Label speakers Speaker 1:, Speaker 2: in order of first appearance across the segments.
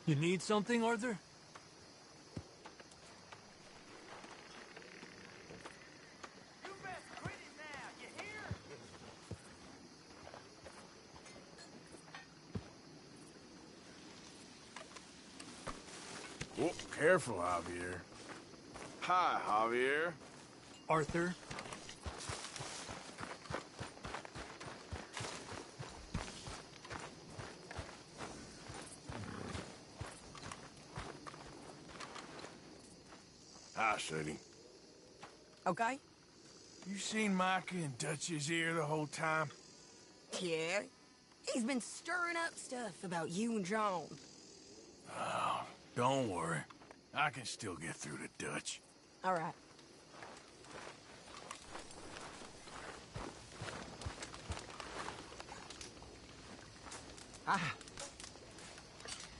Speaker 1: You need something, Arthur?
Speaker 2: You best quit it now, you hear?
Speaker 3: Oh, careful, Javier. Hi, Javier.
Speaker 1: Arthur?
Speaker 3: Hi, Sadie.
Speaker 4: Okay?
Speaker 3: You seen Micah in Dutch's ear the whole time?
Speaker 4: Yeah. He's been stirring up stuff about you and John.
Speaker 3: Oh, don't worry. I can still get through to Dutch.
Speaker 4: All right. Ah,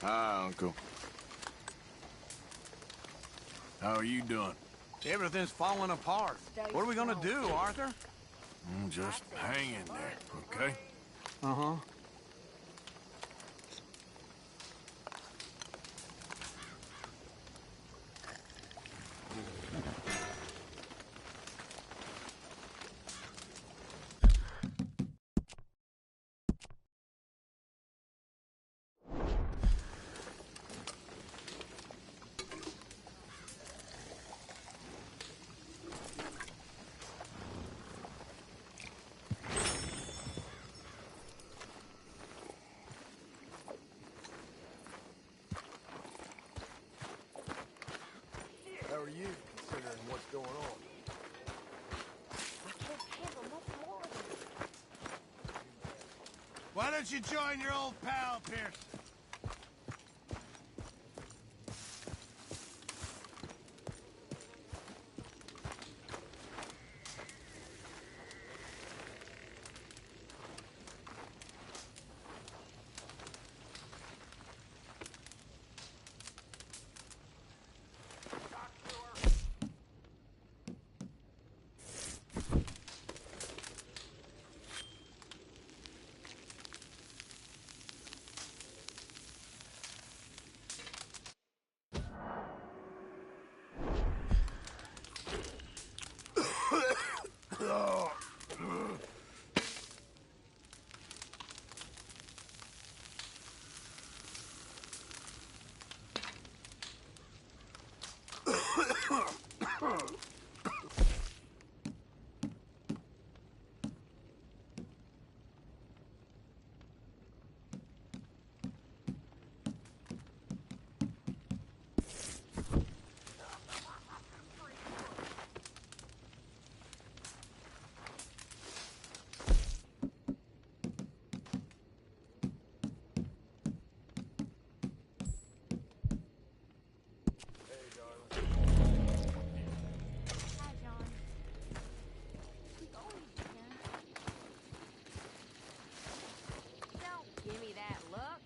Speaker 3: Hi, Uncle. How are you doing?
Speaker 5: Everything's falling apart. What are we gonna do, Arthur?
Speaker 3: Just hang in there, okay?
Speaker 5: Uh-huh.
Speaker 3: How are you, considering what's going on?
Speaker 2: Why don't you join your old pal, Pierce?
Speaker 6: Give me that look.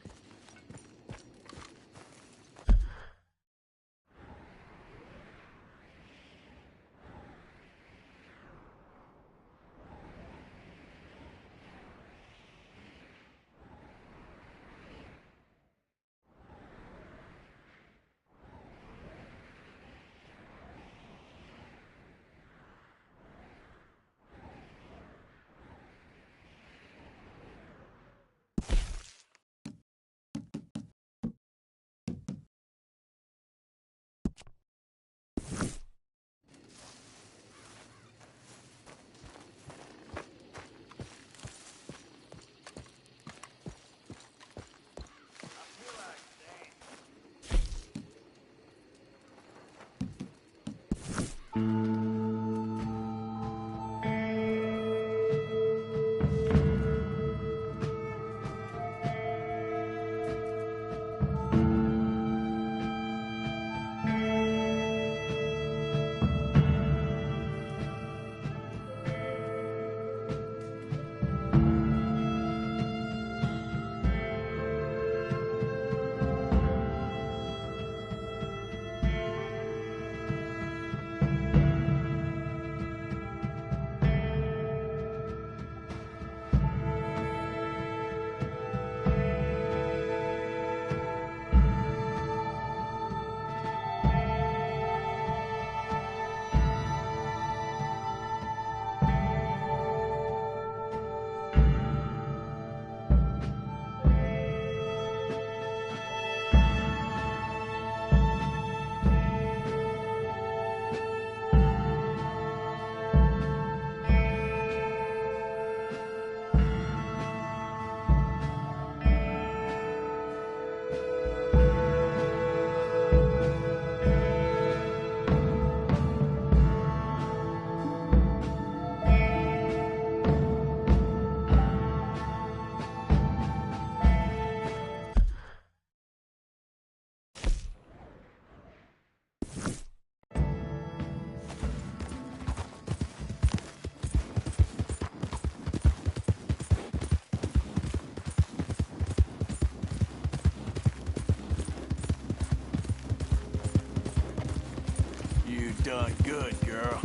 Speaker 3: done good, girl.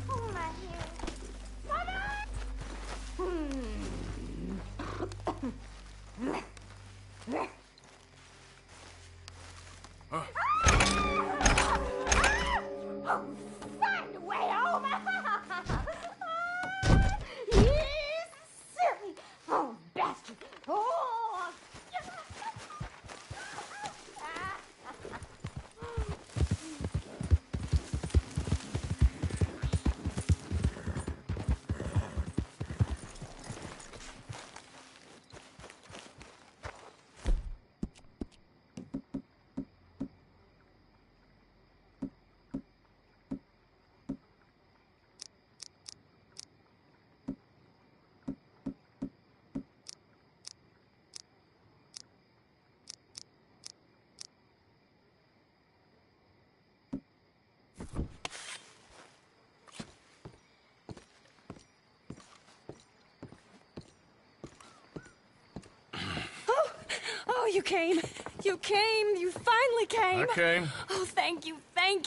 Speaker 6: Oh, my hair. Mother! Find a way home! Yes, silly! Oh, bastard! Oh!
Speaker 7: Oh, you came. You came. You finally came.
Speaker 5: I came.
Speaker 7: Oh, thank you,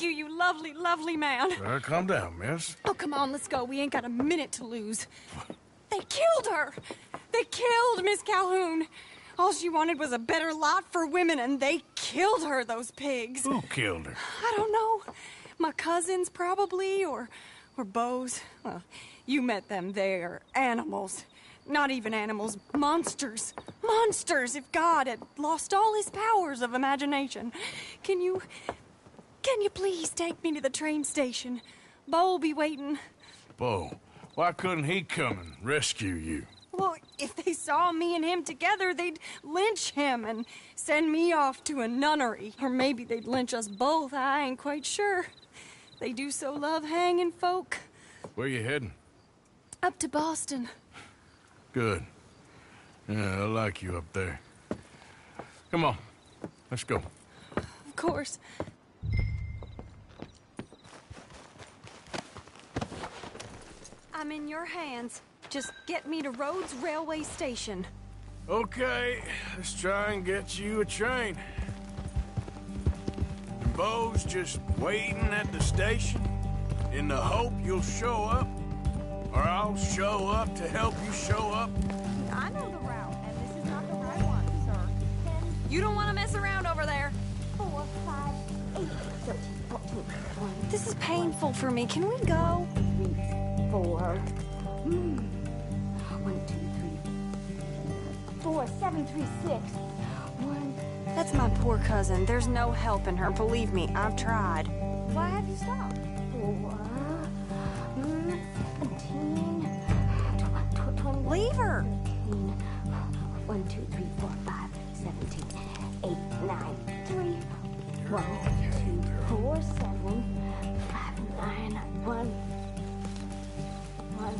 Speaker 7: you lovely, lovely man.
Speaker 5: Calm down, miss.
Speaker 7: Oh, come on, let's go. We ain't got a minute to lose. They killed her. They killed Miss Calhoun. All she wanted was a better lot for women, and they killed her, those pigs.
Speaker 3: Who killed her?
Speaker 7: I don't know. My cousins, probably, or Beau's. Well, you met them. They're animals. Not even animals, monsters. Monsters, if God had lost all his powers of imagination. Can you please take me to the train station? Beau'll be waiting.
Speaker 3: Beau, why couldn't he come and rescue you?
Speaker 7: Well, if they saw me and him together, they'd lynch him and send me off to a nunnery. Or maybe they'd lynch us both, I ain't quite sure. They do so love hanging folk.
Speaker 3: Where you heading?
Speaker 7: Up to Boston.
Speaker 3: Good. Yeah, I like you up there. Come on, let's go.
Speaker 7: Of course. I'm in your hands. Just get me to Rhodes Railway Station.
Speaker 3: Okay, let's try and get you a train. And Beau's just waiting at the station in the hope you'll show up, or I'll show up to help you show up.
Speaker 6: I know the route, and this is not the right one, sir. 10,
Speaker 7: You don't want to mess around over there.
Speaker 6: 4, 5, 8, 13, 14, 1,
Speaker 7: This is painful for me. Can we go?
Speaker 6: 3, 4. 1, 2, 3, 4, 7, 3, 6. 1.
Speaker 7: That's my poor cousin. There's no helping her. Believe me, I've tried.
Speaker 6: Why have you stopped? 4, 17, 20.
Speaker 7: Leave her.
Speaker 6: 1, 2, 3, 4, 5, 17, 8, 9, 3. 1, 2, 4, 7, 5, 9, 1. 1.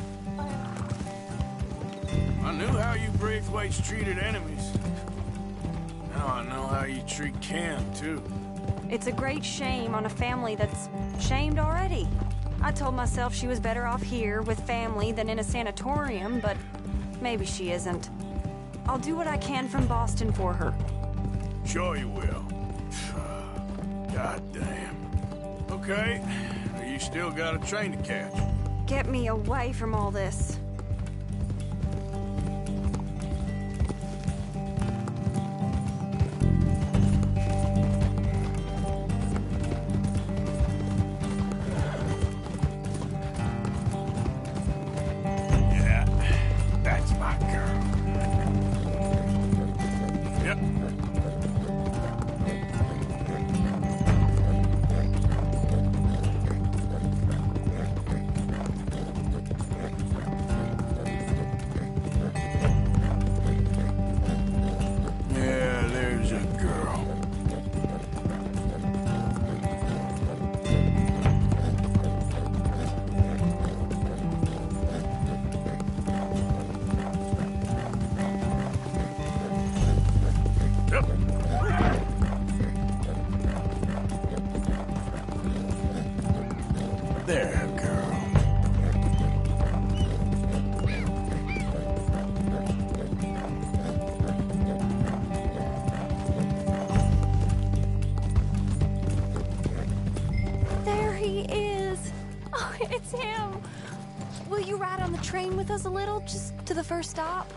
Speaker 3: I knew how you Braithwaites treated enemies. Now I know how you treat Ken, too.
Speaker 7: It's a great shame on a family that's shamed already. I told myself she was better off here with family than in a sanatorium, but maybe she isn't. I'll do what I can from Boston for her.
Speaker 3: Sure you will. God damn. Okay, you still got a train to catch.
Speaker 7: Get me away from all this.
Speaker 3: Yeah, that's my girl. Yep.
Speaker 7: it's him. Will you ride on the train with us a little, just to the first stop?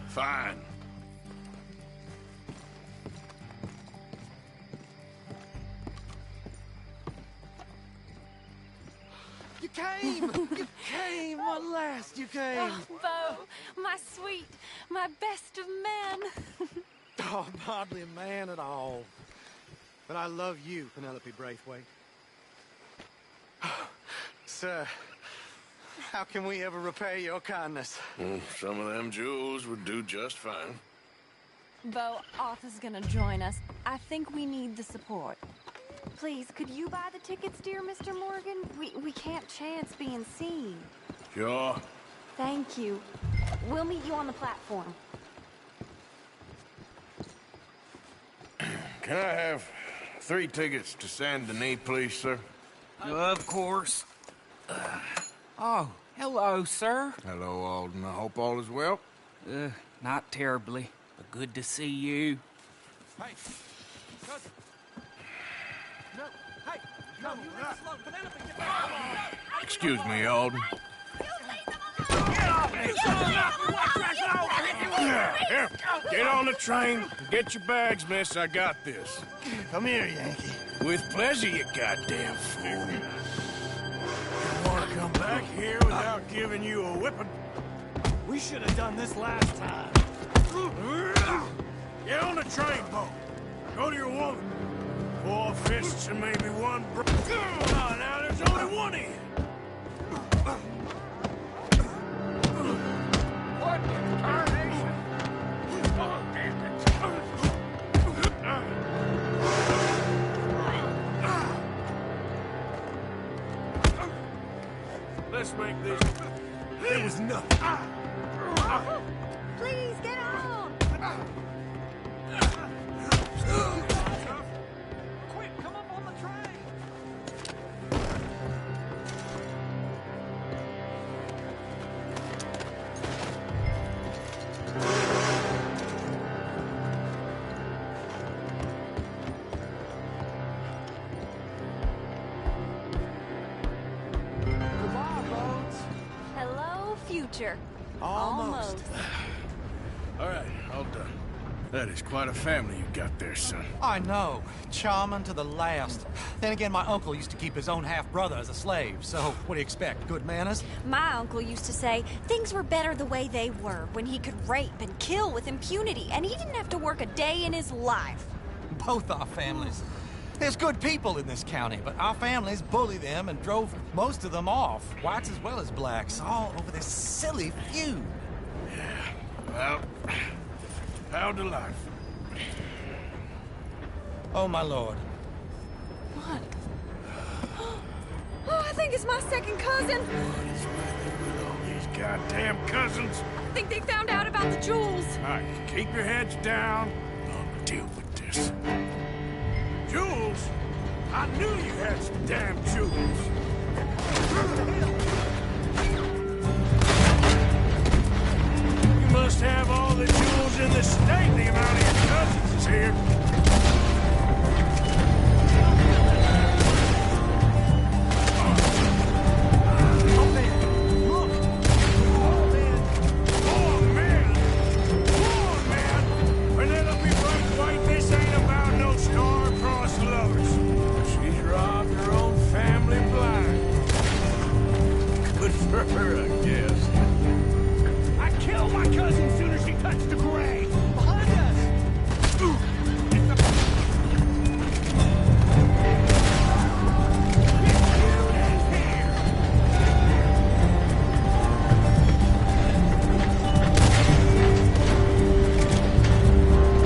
Speaker 3: Fine.
Speaker 5: You came! You came! At last, you came!
Speaker 7: Oh, Bo, my sweet, my best of men.
Speaker 5: Oh, I'm hardly a man at all. But I love you, Penelope Braithwaite. Sir, how can we ever repay your kindness?
Speaker 3: Some of them jewels would do just fine.
Speaker 7: Bo, Arthur's gonna join us. I think we need the support. Please, could you buy the tickets, dear Mr. Morgan? We can't chance being seen.
Speaker 3: Sure.
Speaker 7: Thank you. We'll meet you on the platform.
Speaker 3: Can I have 3 tickets to Saint Denis, please, sir?
Speaker 2: Of course. Oh, hello, sir.
Speaker 3: Hello, Alden. I hope all is well.
Speaker 2: Not terribly, but good to see you.
Speaker 5: Hey, cousin. No, hey, no, you leave us alone. Penelope, get back.
Speaker 3: Excuse me, Alden. Here, get on the train. Get your bags, miss. I got this.
Speaker 5: Come here, Yankee.
Speaker 3: With pleasure, you goddamn fool. You want to come back here without giving you a whipping?
Speaker 5: We should have done this last time.
Speaker 3: Get on the train, Bo. Go to your woman. 4 fists and maybe 1 Oh, now there's only 1 of you. What in tarnation? Oh, damn it. Let's make this.
Speaker 5: There was nothing.
Speaker 7: Please, get on!
Speaker 5: Quick, come up on the train. Goodbye, Bones.
Speaker 7: Hello, future.
Speaker 5: Almost.
Speaker 3: All right, all done. That is quite a family you got there, son.
Speaker 8: I know. Charming to the last. Then again, my uncle used to keep his own half-brother as a slave, so what do you expect? Good manners?
Speaker 7: My uncle used to say things were better the way they were, when he could rape and kill with impunity, and he didn't have to work a day in his life.
Speaker 8: Both our families. There's good people in this county, but our families bullied them and drove most of them off, whites as well as blacks, all over this silly feud.
Speaker 3: Well, how to life?
Speaker 8: Oh, my lord.
Speaker 7: What? Oh, I think it's my second cousin.
Speaker 3: All these goddamn cousins.
Speaker 7: I think they found out about the jewels.
Speaker 3: All right, keep your heads down. I'll deal with this. Jewels? I knew you had some damn jewels. You must have all the jewels in the state. The amount of your cousins is here. Her, I guess.
Speaker 2: I killed my cousin as soon as she touched the grave. Behind us.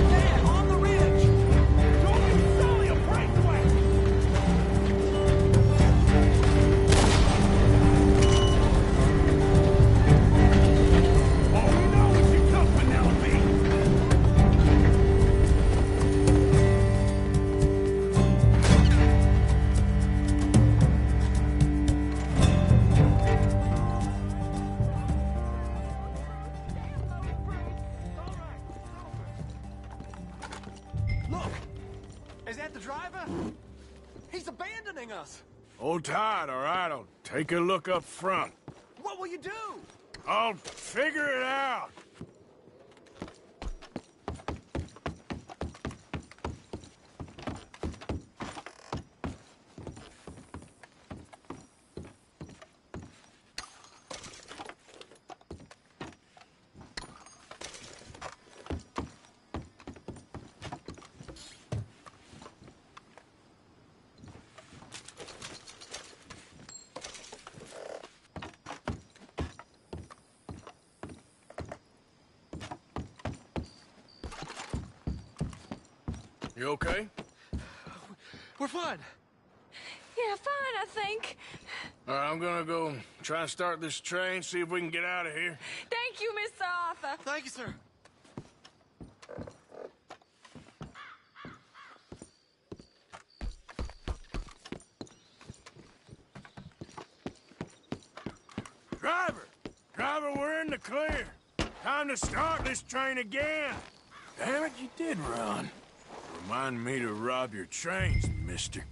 Speaker 2: Dad, on the ridge. Don't you sully a breakaway.
Speaker 5: Look, is that the driver? He's abandoning us.
Speaker 3: Hold tight, all right? I'll take a look up front.
Speaker 5: What will you do?
Speaker 3: I'll figure it out. You okay?
Speaker 5: We're fine.
Speaker 7: Yeah, fine, I think.
Speaker 3: All right, I'm gonna go try and start this train, see if we can get out of here.
Speaker 7: Thank you, Mr. Arthur.
Speaker 5: Thank you, sir.
Speaker 3: Driver! Driver, we're in the clear. Time to start this train again. Damn it, you did run. Remind me to rob your trains, mister.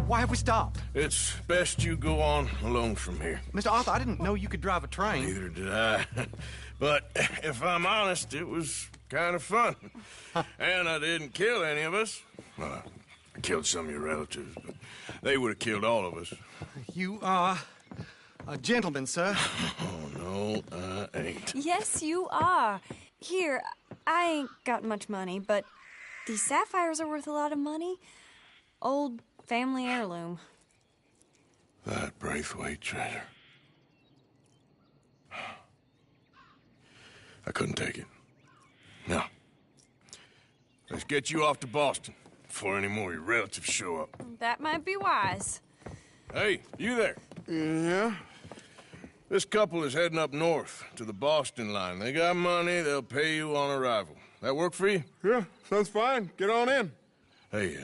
Speaker 8: Why have we stopped?
Speaker 3: It's best you go on alone from here.
Speaker 8: Mr. Arthur, I didn't know you could drive a train.
Speaker 3: Neither did I. But if I'm honest, it was kind of fun. And I didn't kill any of us. Well, I killed some of your relatives, but they would have killed all of us.
Speaker 8: You are a gentleman, sir.
Speaker 3: Oh, no, I ain't.
Speaker 7: Yes, you are. Here, I ain't got much money, but these sapphires are worth a lot of money. Old family heirloom.
Speaker 3: That Braithwaite treasure. I couldn't take it. No. Let's get you off to Boston before any more of your relatives show up.
Speaker 7: That might be wise.
Speaker 3: Hey, you there?
Speaker 9: Yeah?
Speaker 3: This couple is heading up north to the Boston line. They got money, they'll pay you on arrival. That work for you?
Speaker 9: Yeah, sounds fine. Get on in.
Speaker 3: Hey,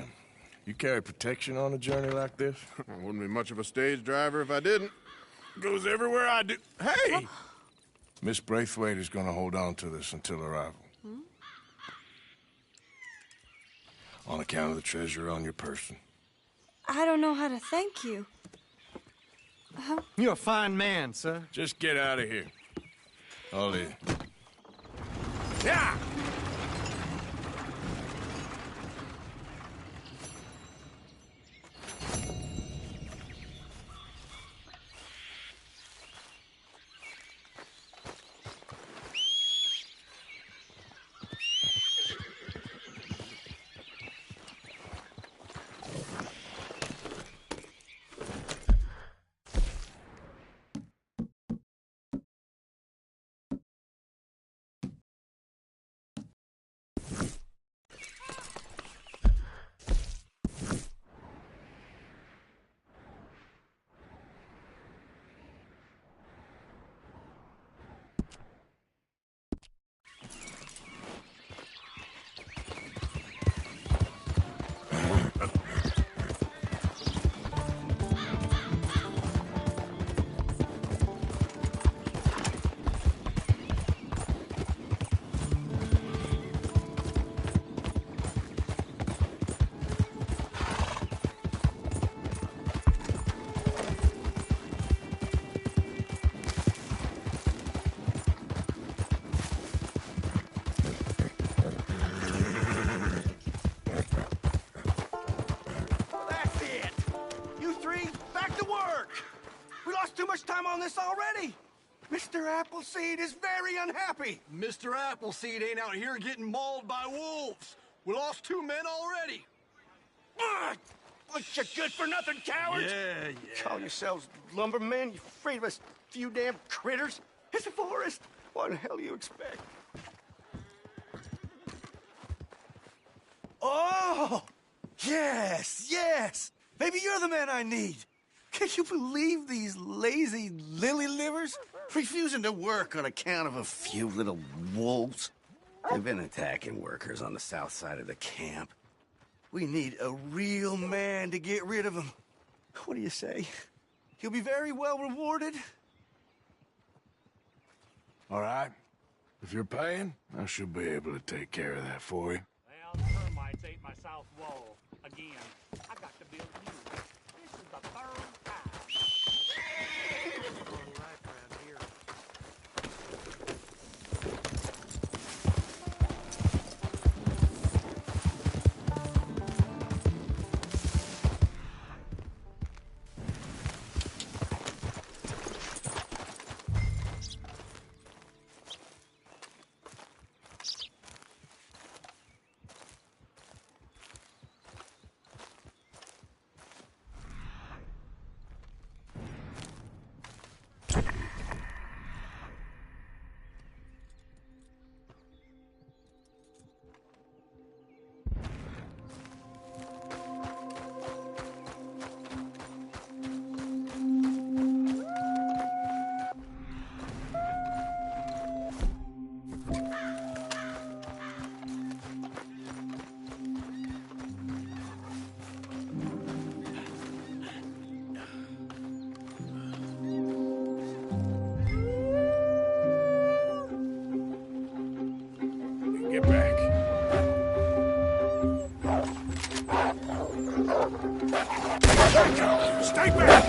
Speaker 3: you carry protection on a journey like this?
Speaker 9: I wouldn't be much of a stage driver if I didn't. Goes everywhere I do. Hey!
Speaker 3: Miss Braithwaite is gonna hold on to this until arrival. On account of the treasure on your person.
Speaker 7: I don't know how to thank you.
Speaker 5: You're a fine man, sir.
Speaker 3: Just get out of here. Ollie.
Speaker 9: Yeah!
Speaker 2: That's it. You three, back to work. We lost too much time on this already. Mr. Appleseed is very unhappy.
Speaker 10: Mr. Appleseed ain't out here getting mauled by wolves. We lost 2 men already.
Speaker 2: Bunch of good-for-nothing cowards.
Speaker 10: Yeah.
Speaker 2: Call yourselves lumbermen? You afraid of us few damn critters? It's a forest. What the hell do you expect?
Speaker 8: Oh! Yes! Maybe you're the man I need. Can you believe these lazy lily livers?
Speaker 2: Refusing to work on account of a few little wolves. They've been attacking workers on the south side of the camp.
Speaker 8: We need a real man to get rid of them. What do you say? He'll be very well rewarded.
Speaker 3: All right. If you're paying, I should be able to take care of that for you.
Speaker 5: Well, the termites ate my south wall. Again, I got to build new. This is the third time. Right around here.
Speaker 3: Get back.
Speaker 9: Stay back!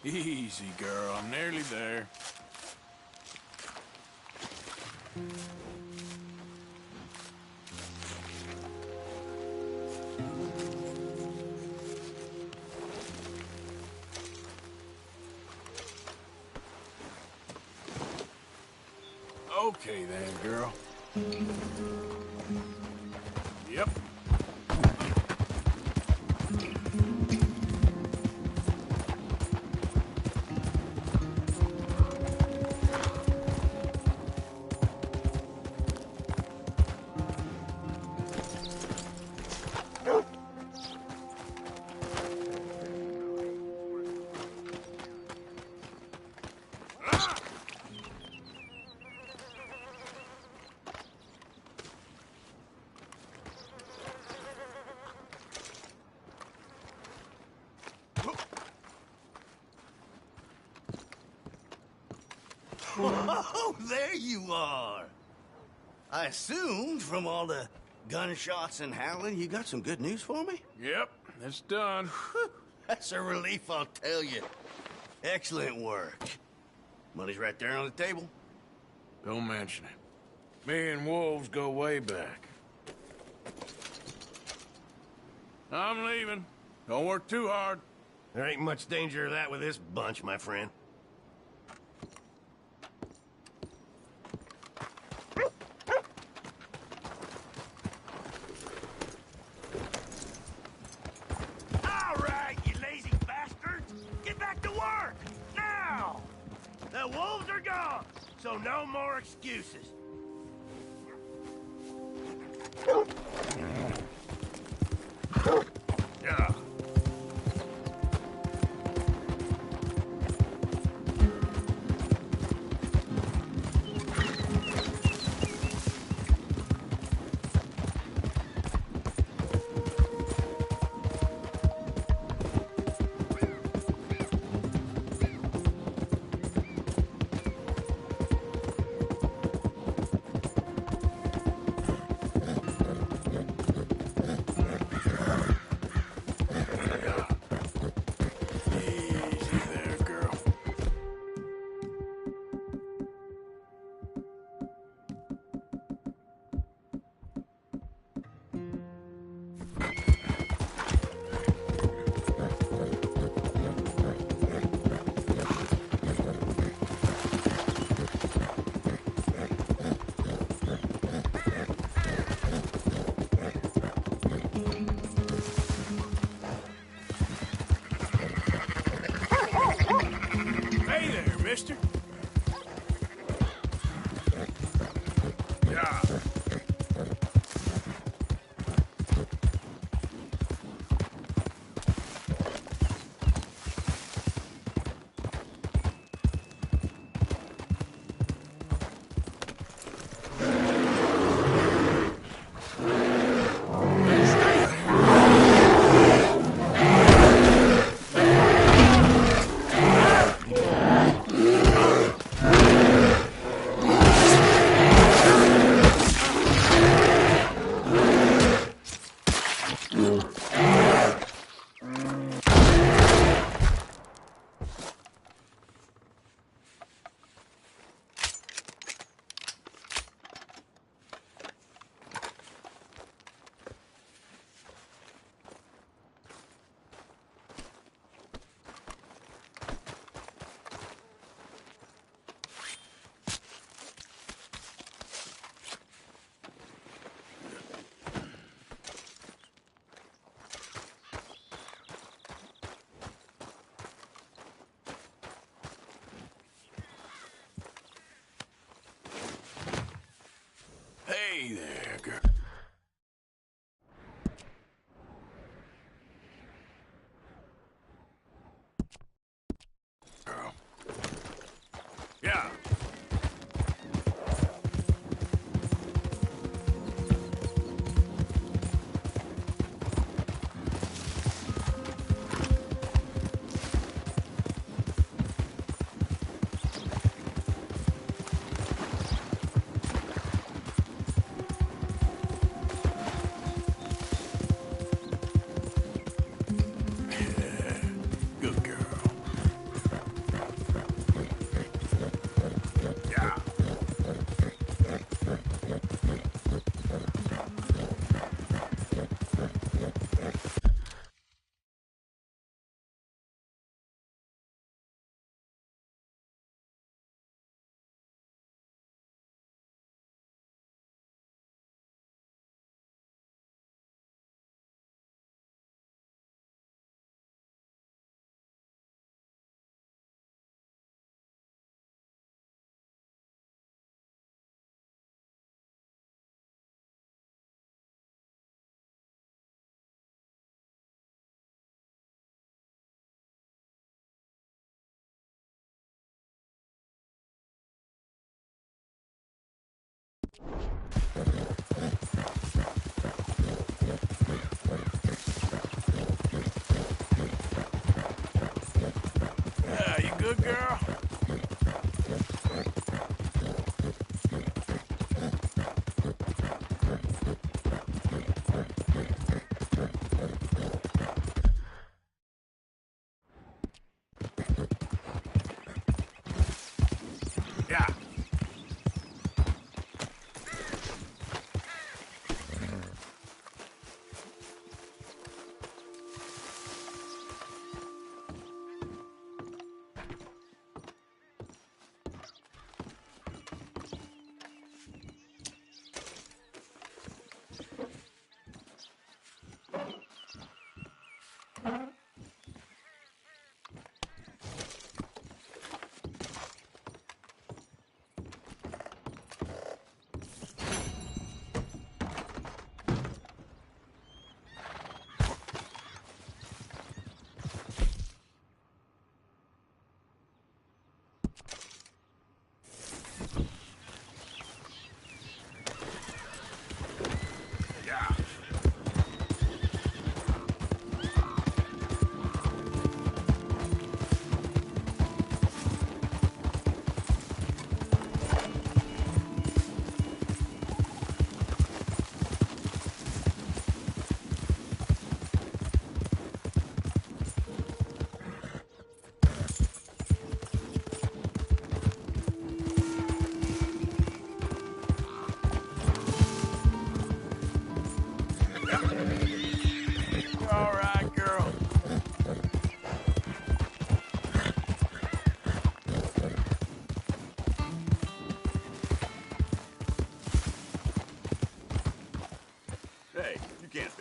Speaker 3: Easy, girl. I'm nearly there. Okay then, girl. Yep.
Speaker 2: Oh, there you are. I assumed from all the gunshots and howling, you got some good news for me?
Speaker 3: Yep, it's done.
Speaker 2: That's a relief, I'll tell you. Excellent work. Money's right there on the table.
Speaker 3: Don't mention it. Me and Wolves go way back. I'm leaving. Don't work too hard.
Speaker 11: There ain't much danger of that with this bunch, my friend.
Speaker 2: All right, you lazy bastards! Get back to work! Now! The wolves are gone, so no more excuses.
Speaker 3: Yeah. Mister? Yeah. Hey there, girl. Girl. Yeah.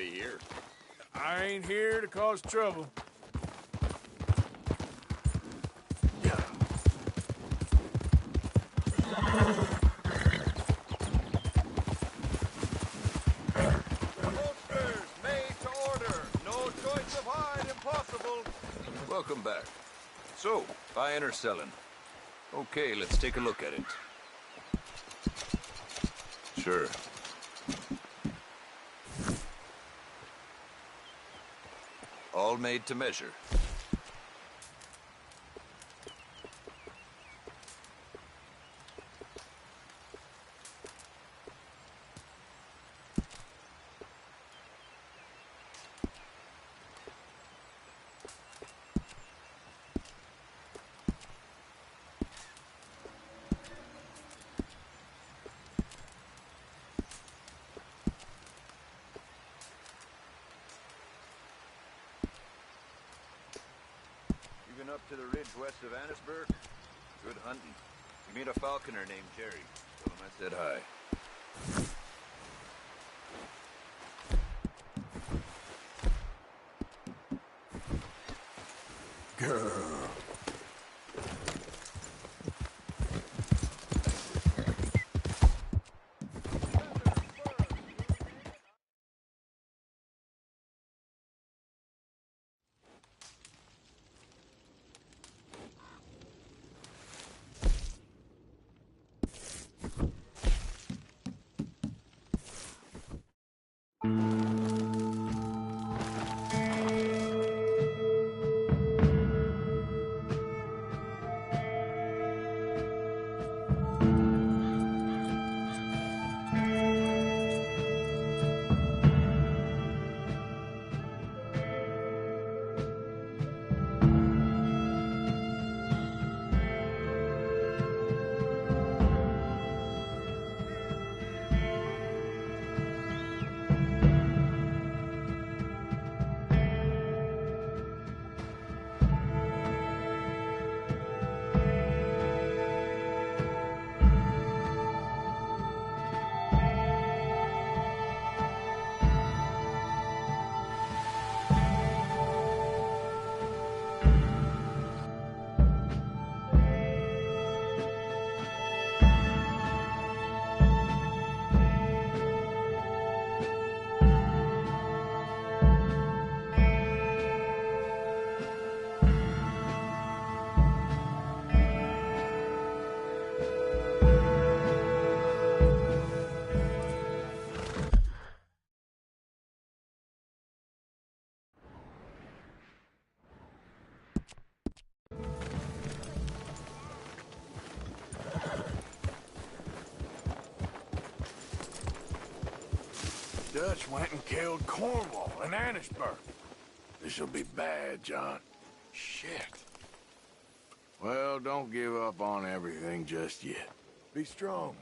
Speaker 12: be here.
Speaker 3: I ain't here to cause trouble.
Speaker 12: Posters made to order. No choice of hide impossible. Welcome back. So, buying or selling? Okay, let's take a look at it. Sure. All made to measure. You been up to the ridge west of Annisburg? Good hunting. You meet a falconer named Jerry. Tell him I said hi.
Speaker 3: Girl. Dutch went and killed Cornwall in Annisburg. This'll be bad, John. Shit. Well, don't give up on everything just yet. Be strong.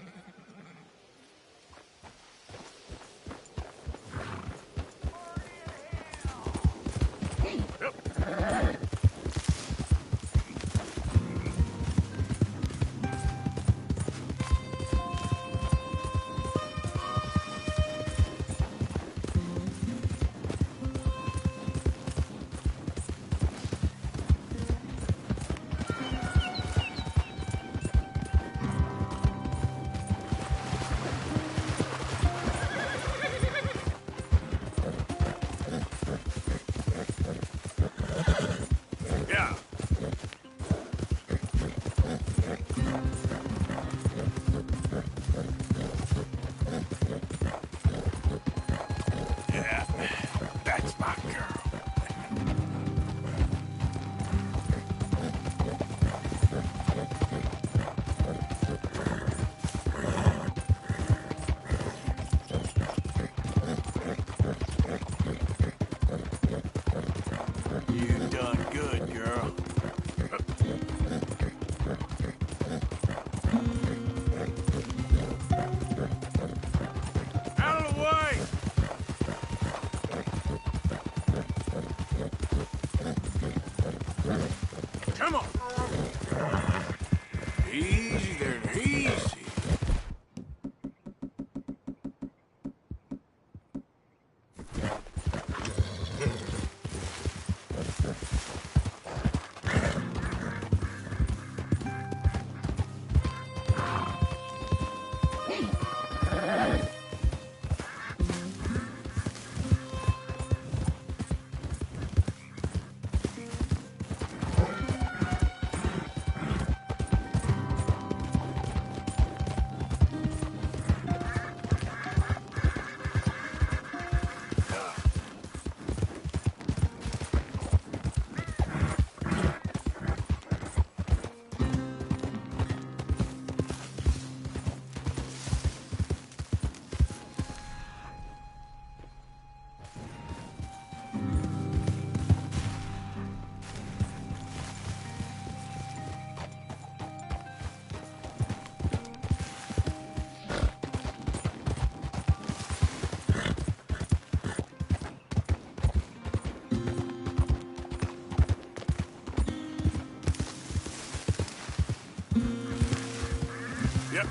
Speaker 3: Yep.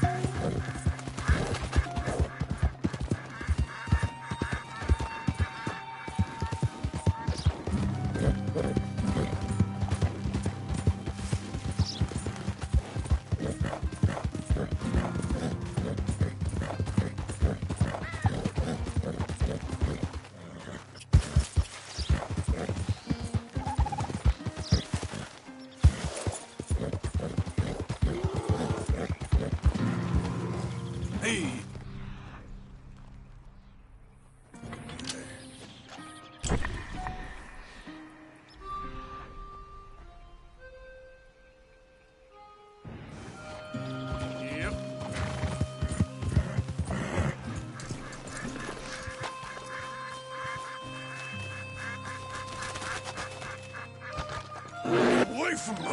Speaker 3: Hey. Yep. Away from me!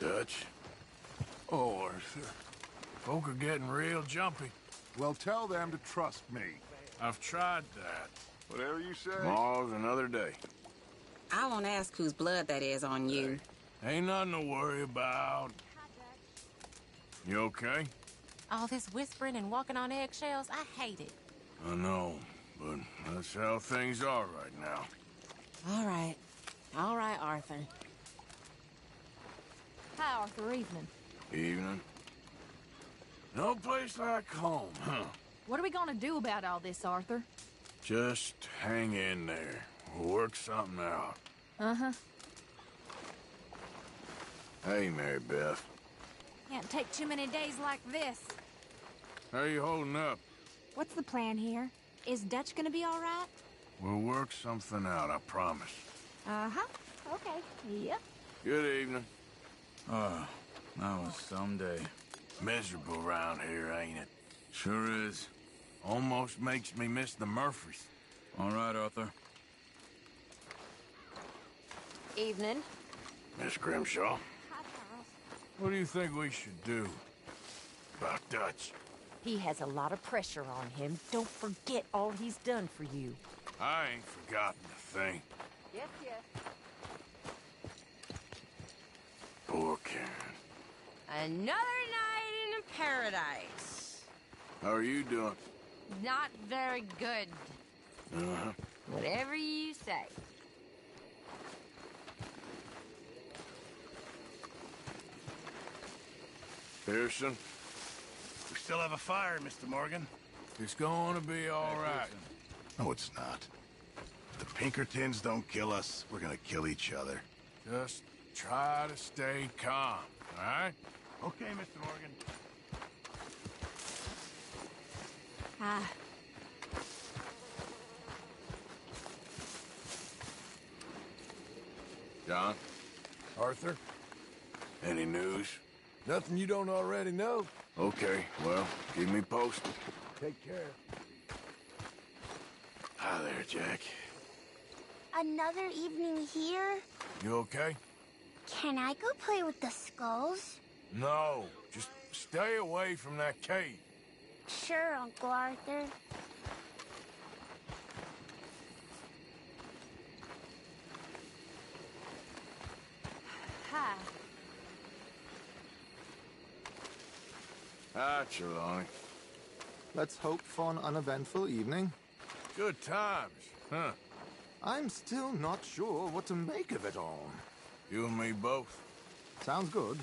Speaker 3: Dutch.
Speaker 13: Oh, Arthur. Folk are getting real jumpy.
Speaker 9: Well, tell them to trust me.
Speaker 13: I've tried that.
Speaker 9: Whatever you say.
Speaker 3: Tomorrow's another day.
Speaker 4: I won't ask whose blood that is on you.
Speaker 13: Ain't nothing to worry about. You okay?
Speaker 14: All this whispering and walking on eggshells, I hate it.
Speaker 13: I know, but that's how things are right now.
Speaker 14: All right. All right, Arthur.
Speaker 15: Hi, Arthur. Evening.
Speaker 13: Evening. No place like home, huh?
Speaker 15: What are we gonna do about all this, Arthur?
Speaker 13: Just hang in there. We'll work something out.
Speaker 15: Uh-huh.
Speaker 3: Hey, Mary Beth.
Speaker 15: Can't take too many days like this.
Speaker 13: How you holding up?
Speaker 15: What's the plan here? Is Dutch gonna be all right?
Speaker 13: We'll work something out, I promise.
Speaker 15: Uh-huh. Okay. Yep.
Speaker 13: Good evening.
Speaker 16: Oh, that was some day.
Speaker 13: Miserable around here, ain't it?
Speaker 16: Sure is.
Speaker 13: Almost makes me miss the Murphys.
Speaker 16: All right, Arthur.
Speaker 14: Evening.
Speaker 3: Miss Grimshaw.
Speaker 13: What do you think we should do about Dutch?
Speaker 14: He has a lot of pressure on him. Don't forget all he's done for you.
Speaker 13: I ain't forgotten a thing.
Speaker 14: Yes, yes.
Speaker 3: Poor Karen.
Speaker 14: Another night in paradise.
Speaker 13: How are you doing?
Speaker 14: Not very good.
Speaker 3: Uh-huh.
Speaker 14: Whatever you
Speaker 15: say.
Speaker 3: Pearson?
Speaker 2: We still have a fire, Mr. Morgan.
Speaker 13: It's gonna be all right.
Speaker 9: No, it's not. If the Pinkertons don't kill us, we're gonna kill each other.
Speaker 13: Just try to stay calm, all right?
Speaker 2: Okay, Mr. Morgan.
Speaker 15: Ah,
Speaker 3: John?
Speaker 13: Arthur?
Speaker 3: Any news?
Speaker 13: Nothing you don't already know.
Speaker 3: Okay, well, keep me posted.
Speaker 13: Take care.
Speaker 3: Hi there, Jack.
Speaker 6: Another evening here?
Speaker 13: You okay?
Speaker 6: Can I go play with the skulls?
Speaker 13: No, just stay away from that cave.
Speaker 6: Sure, Uncle Arthur.
Speaker 15: hi.
Speaker 3: Hi, Trelawney.
Speaker 17: Let's hope for an uneventful evening.
Speaker 13: Good times, huh?
Speaker 17: I'm still not sure what to make of it all.
Speaker 13: You and me both.
Speaker 17: Sounds good.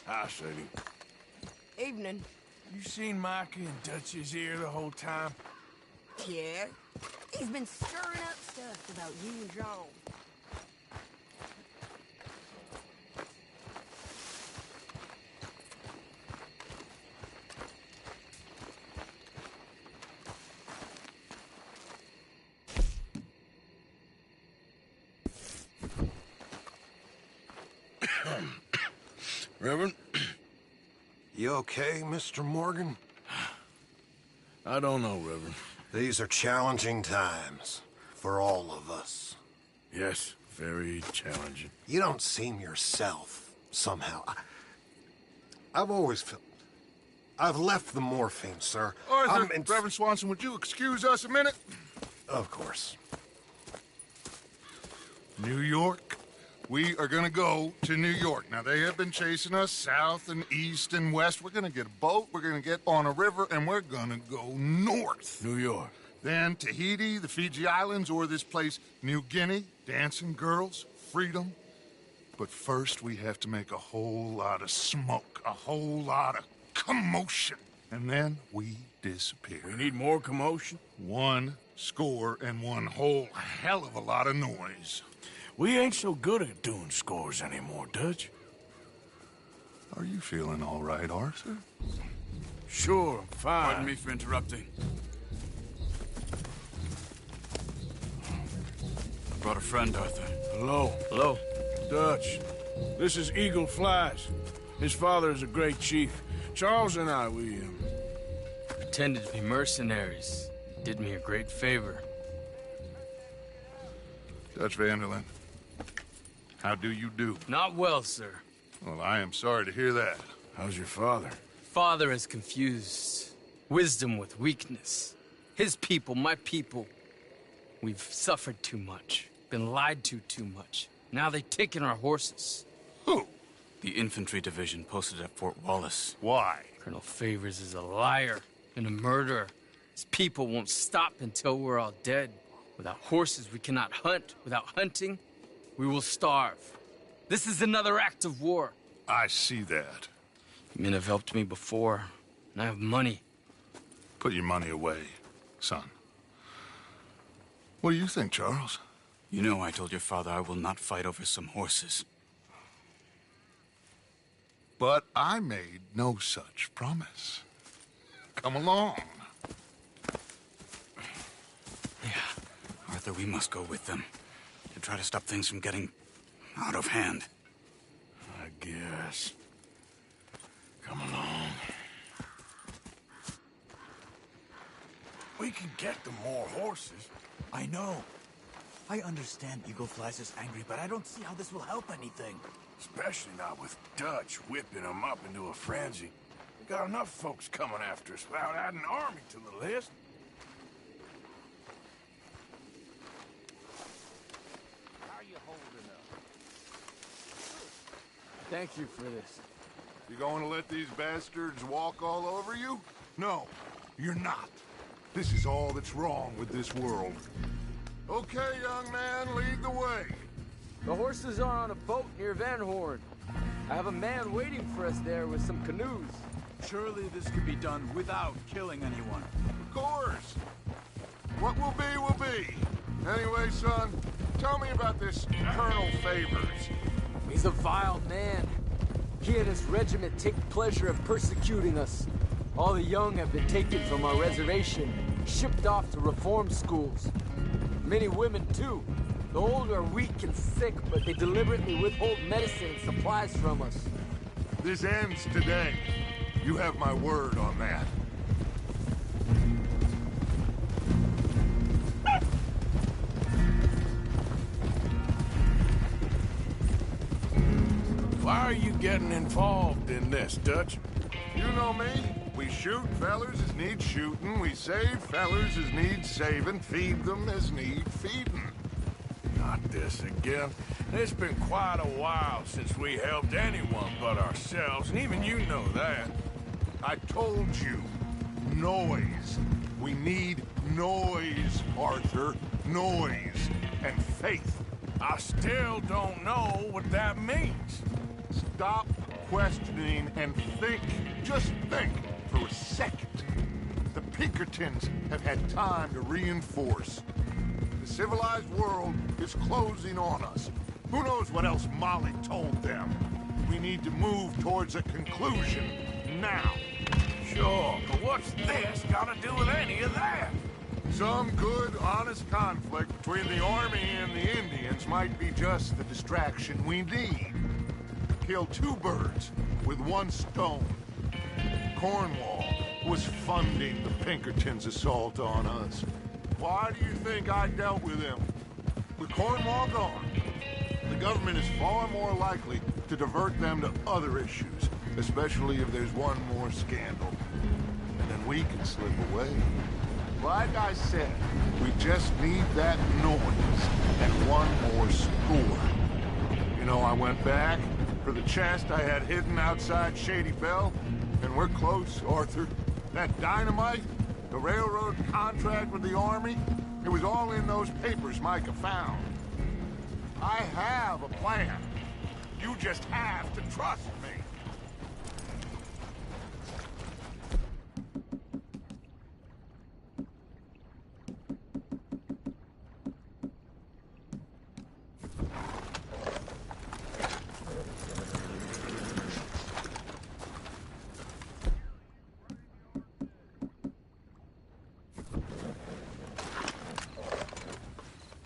Speaker 3: Hi, Sadie.
Speaker 4: Evening.
Speaker 13: You seen Mikey and Dutch's ear the whole time?
Speaker 4: Yeah. He's been stirring up stuff about you and John.
Speaker 3: Reverend?
Speaker 11: You okay, Mr. Morgan?
Speaker 3: I don't know, Reverend.
Speaker 11: These are challenging times for all of us.
Speaker 3: Yes, very challenging.
Speaker 11: You don't seem yourself, somehow. I've always felt... I've left the morphine, sir.
Speaker 9: Arthur, Reverend Swanson, would you excuse us a minute?
Speaker 11: Of course.
Speaker 9: New York. We are gonna go to New York. Now, they have been chasing us south and east and west. We're gonna get a boat, we're gonna get on a river, and we're gonna go north.
Speaker 13: New York.
Speaker 9: Then Tahiti, the Fiji Islands, or this place, New Guinea, dancing girls, freedom. But first, we have to make a whole lot of smoke, a whole lot of commotion. And then we disappear.
Speaker 13: We need more commotion?
Speaker 9: 1 score and 1 whole hell of a lot of noise.
Speaker 13: We ain't so good at doing scores anymore, Dutch.
Speaker 9: Are you feeling all right, Arthur?
Speaker 13: Sure, I'm fine.
Speaker 16: Pardon me for interrupting. I brought a friend, Arthur.
Speaker 13: Hello.
Speaker 16: Hello.
Speaker 13: Dutch. This is Eagle Flies. His father is a great chief. Charles and I, we
Speaker 18: pretended to be mercenaries. Did me a great favor.
Speaker 9: Dutch Vanderlyn, how do you do?
Speaker 18: Not well, sir.
Speaker 9: Well, I am sorry to hear that.
Speaker 13: How's your father?
Speaker 18: Father has confused wisdom with weakness. His people, my people, we've suffered too much, been lied to too much. Now they've taken our horses.
Speaker 9: Who?
Speaker 16: The infantry division posted at Fort Wallace.
Speaker 9: Why?
Speaker 18: Colonel Favors is a liar and a murderer. His people won't stop until we're all dead. Without horses, we cannot hunt. Without hunting, we will starve. This is another act of war.
Speaker 9: I see that.
Speaker 18: Men have helped me before, and I have money.
Speaker 9: Put your money away, son. What do you think, Charles?
Speaker 16: You know I told your father I will not fight over some horses.
Speaker 9: But I made no such promise. Come along.
Speaker 16: Arthur, we must go with them to try to stop things from getting out of hand.
Speaker 13: I guess. Come along. We can get them more horses.
Speaker 5: I know. I understand Eagle Flies is angry, but I don't see how this will help anything.
Speaker 13: Especially not with Dutch whipping them up into a frenzy. We got enough folks coming after us without adding an army to the list.
Speaker 5: How you holding up?
Speaker 18: Thank you for this.
Speaker 9: You going to let these bastards walk all over you? No, you're not. This is all that's wrong with this world. Okay, young man, lead the way.
Speaker 18: The horses are on a boat near Van Horn. I have a man waiting for us there with some canoes.
Speaker 1: Surely this could be done without killing anyone.
Speaker 9: Of course. What will be. Anyway, son, tell me about this Colonel Favors.
Speaker 18: He's a vile man. He and his regiment take pleasure in persecuting us. All the young have been taken from our reservation, shipped off to reform schools. Many women, too. The old are weak and sick, but they deliberately withhold medicine and supplies from us.
Speaker 9: This ends today. You have my word on that.
Speaker 3: Why are you getting involved in this, Dutch?
Speaker 9: You know me. We shoot fellers as need shooting. We save fellers as need saving. Feed them as need feeding.
Speaker 3: Not this again. It's been quite a while since we helped anyone but ourselves, and even you know that.
Speaker 9: I told you. Noise. We need noise, Arthur. Noise. And faith.
Speaker 3: I still don't know what that means.
Speaker 9: Stop questioning and think. Just think for a second. The Pinkertons have had time to reinforce. The civilized world is closing on us. Who knows what else Molly told them? We need to move towards a conclusion now.
Speaker 3: Sure, but what's this got to do with any of that?
Speaker 9: Some good, honest conflict between the army and the Indians might be just the distraction we need. Kill two birds with one stone. Cornwall was funding the Pinkertons' assault on us. Why do you think I dealt with him? With Cornwall gone, the government is far more likely to divert them to other issues, especially if there's one more scandal. And then we can slip away. Like I said, we just need that noise and one more score. You know, I went back for the chest I had hidden outside Shady Bell, and we're close, Arthur. That dynamite, the railroad contract with the army, it was all in those papers Micah found. I have a plan. You just have to trust me.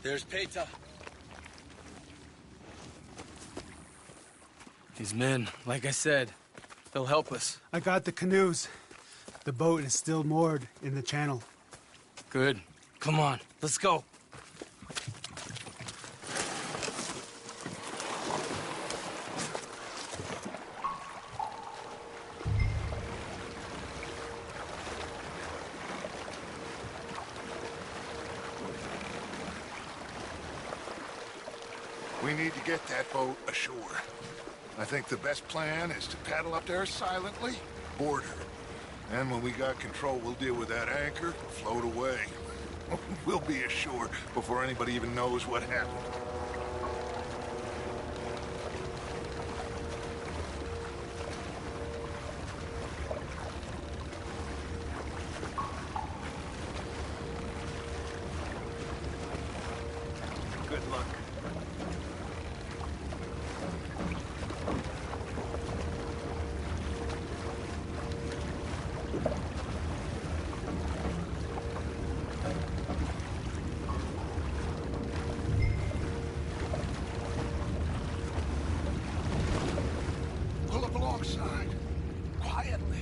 Speaker 18: There's Peta. These men, like I said, they'll help us.
Speaker 19: I got the canoes. The boat is still moored in the channel.
Speaker 18: Good. Come on, let's go.
Speaker 9: We need to get that boat ashore. I think the best plan is to paddle up there silently, board her. And when we got control, we'll deal with that anchor, float away. We'll be ashore before anybody even knows what happened. Good luck. Pull up alongside. Quietly.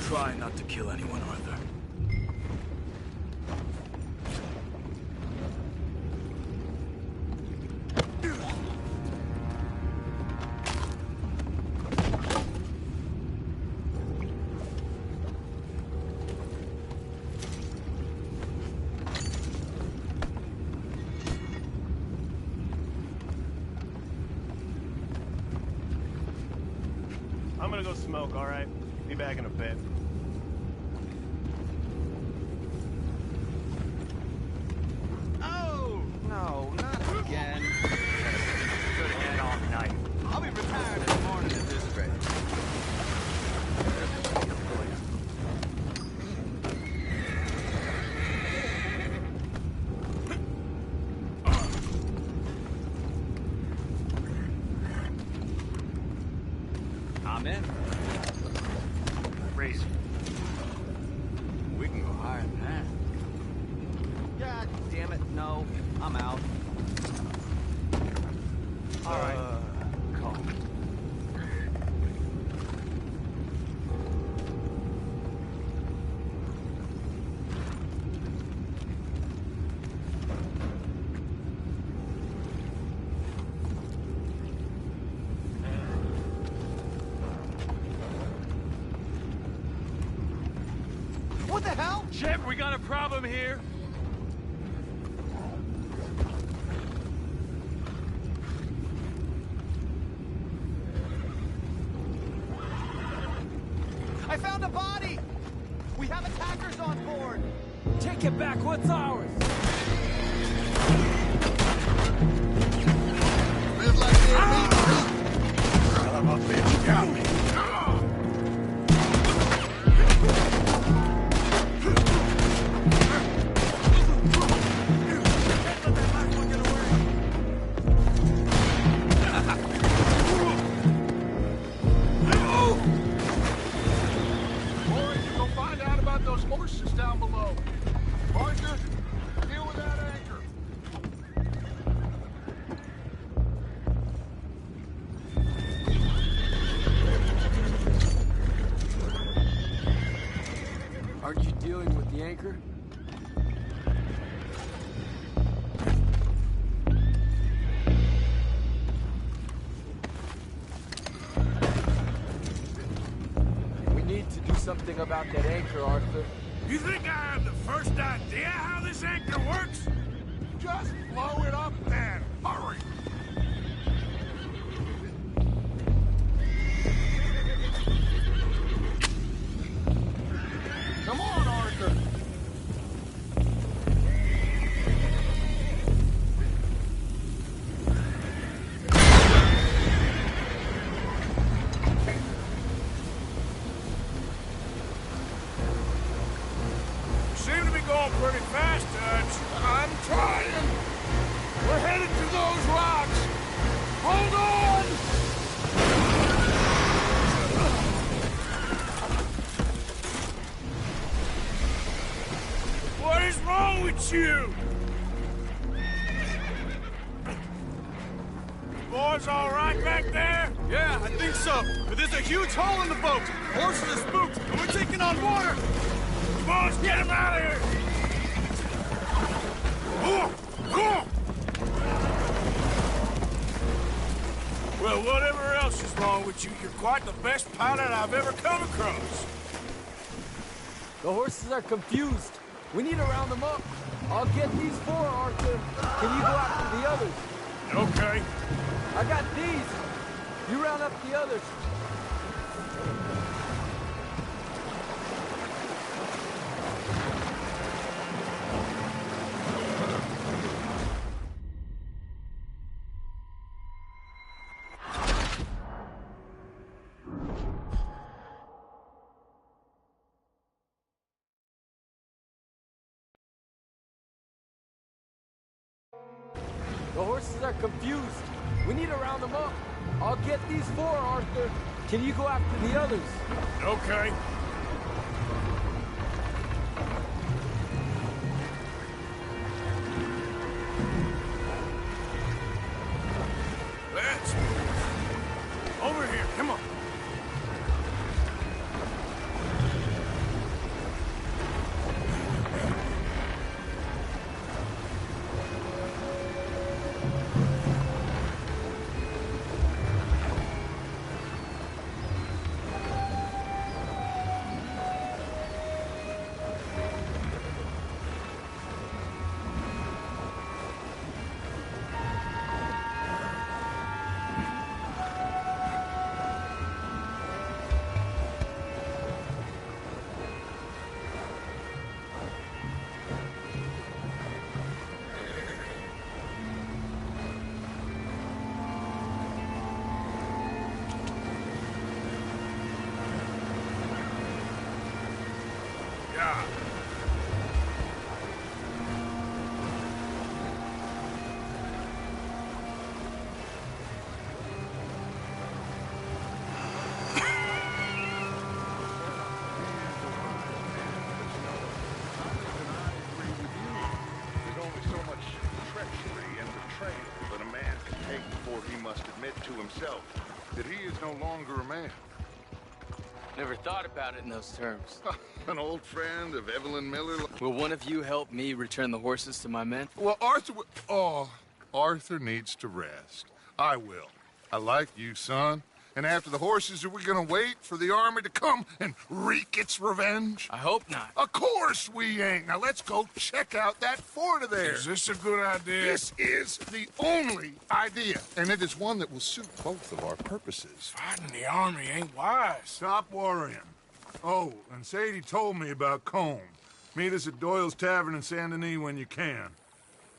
Speaker 1: Try not to kill anyone, Arthur.
Speaker 2: I'm gonna go smoke, all right? Be back in a bit.
Speaker 5: Oh! No, not again. Good head all night. I'll be retired in the morning at this rate. I'm in. Race. We can go higher than that. God damn it, no. I'm out. All right. Call. What the hell? Shep, we got a problem here. I found a body! We have attackers on board!
Speaker 18: Take it back, what's ours?
Speaker 9: Feels like the enemy. Son of a bitch, got me.
Speaker 13: Boys, you go find out about those horses down below. Parker, deal with that anchor.
Speaker 18: Aren't you dealing with the anchor? We need to do something about that anchor, Arthur.
Speaker 13: You think I have the first idea how this anchor works? Just blow it up then. Hurry. Come on, Arthur. Seem to be going pretty fast, Dutch. I'm trying. We're headed to those rocks. Hold on! What is wrong with you? Boys all right back there?
Speaker 5: Yeah, I think so. But there's a huge hole in the boat. Horses are spooked, and we're taking on water.
Speaker 13: Come on, let's get him out of here! Well, whatever else is wrong with you, you're quite the best pilot I've ever come across.
Speaker 18: The horses are confused. We need to round them up. I'll get these four, Arthur. Can you go after the others?
Speaker 13: Okay.
Speaker 18: I got these. You round up the others. The horses are confused. We need to round them up. I'll get these four, Arthur. Can you go after the others?
Speaker 13: Okay. Let's move. Over here, come on. Yeah.
Speaker 20: There's only so much treachery and betrayal that a man can take before he must admit to himself that he is no longer a man.
Speaker 18: Never thought about it in those terms.
Speaker 20: An old friend of Evelyn Miller.
Speaker 18: Will one of you help me return the horses to my men?
Speaker 9: Well, Arthur... Oh, Arthur needs to rest. I will. I like you, son. And after the horses, are we gonna wait for the army to come and wreak its revenge?
Speaker 18: I hope not.
Speaker 9: Of course we ain't. Now let's go check out that fort of theirs.
Speaker 13: Is this a good idea?
Speaker 9: This is the only idea, and it is one that will suit both of our purposes.
Speaker 13: Fighting the army ain't wise.
Speaker 9: Stop worrying. Oh, and Sadie told me about Combe. Meet us at Doyle's Tavern in Saint Denis when you can.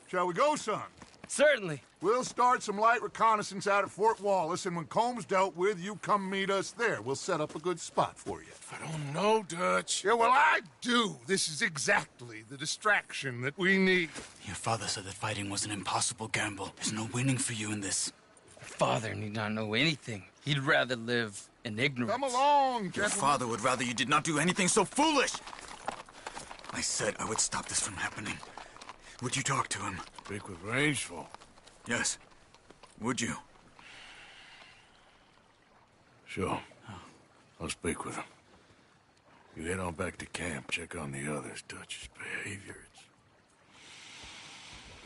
Speaker 9: Shall we go, son?
Speaker 18: Certainly.
Speaker 9: We'll start some light reconnaissance out at Fort Wallace, and when Combs dealt with, you come meet us there. We'll set up a good spot for you.
Speaker 13: I don't know, Dutch.
Speaker 9: Yeah, well, I do. This is exactly the distraction that we need.
Speaker 16: Your father said that fighting was an impossible gamble. There's no winning for you in this.
Speaker 18: Father need not know anything. He'd rather live in ignorance.
Speaker 9: Come along,
Speaker 16: Your
Speaker 9: gentlemen.
Speaker 16: father would rather you did not do anything so foolish. I said I would stop this from happening. Would you talk to him?
Speaker 13: Speak with Rangeful.
Speaker 16: Yes. Would you?
Speaker 13: Sure. I'll speak with him. You head on back to camp, check on the others. Dutch's behavior,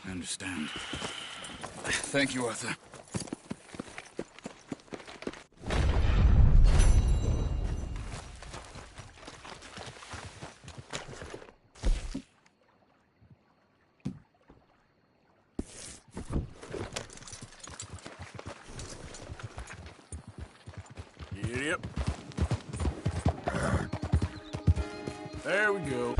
Speaker 16: I understand. Thank you, Arthur.
Speaker 13: Yep. There we go.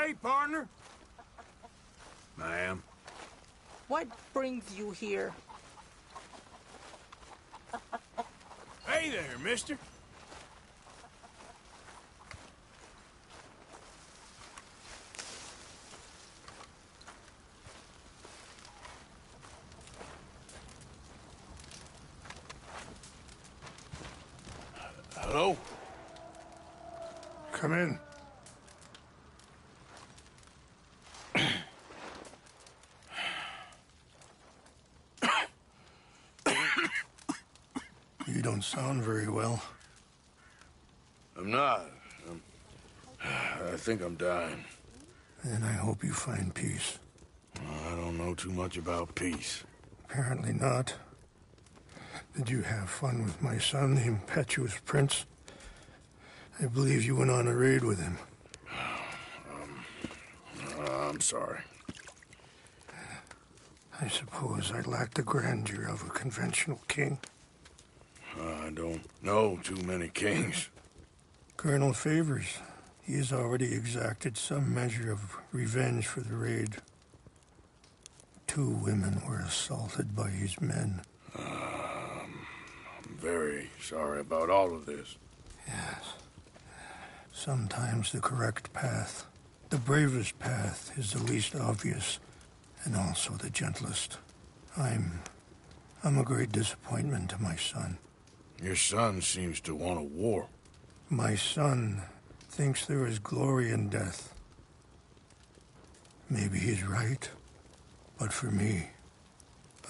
Speaker 13: Hey, partner.
Speaker 3: Ma'am.
Speaker 21: What brings you here?
Speaker 13: Hey there, mister.
Speaker 3: Hello?
Speaker 9: Come in. You don't sound very well.
Speaker 3: I'm not. I think I'm dying.
Speaker 9: And I hope you find peace.
Speaker 3: I don't know too much about peace.
Speaker 9: Apparently not. Did you have fun with my son, the impetuous prince? I believe you went on a raid with him.
Speaker 3: I'm sorry.
Speaker 9: I suppose I lack the grandeur of a conventional king.
Speaker 3: I don't know too many kings.
Speaker 9: Colonel Favors, he has already exacted some measure of revenge for the raid. 2 women were assaulted by his men.
Speaker 3: I'm very sorry about all of this.
Speaker 9: Yes. Sometimes the correct path, the bravest path, is the least obvious, and also the gentlest. I'm a great disappointment to my son.
Speaker 3: Your son seems to want a war.
Speaker 9: My son thinks there is glory in death. Maybe he's right, but for me,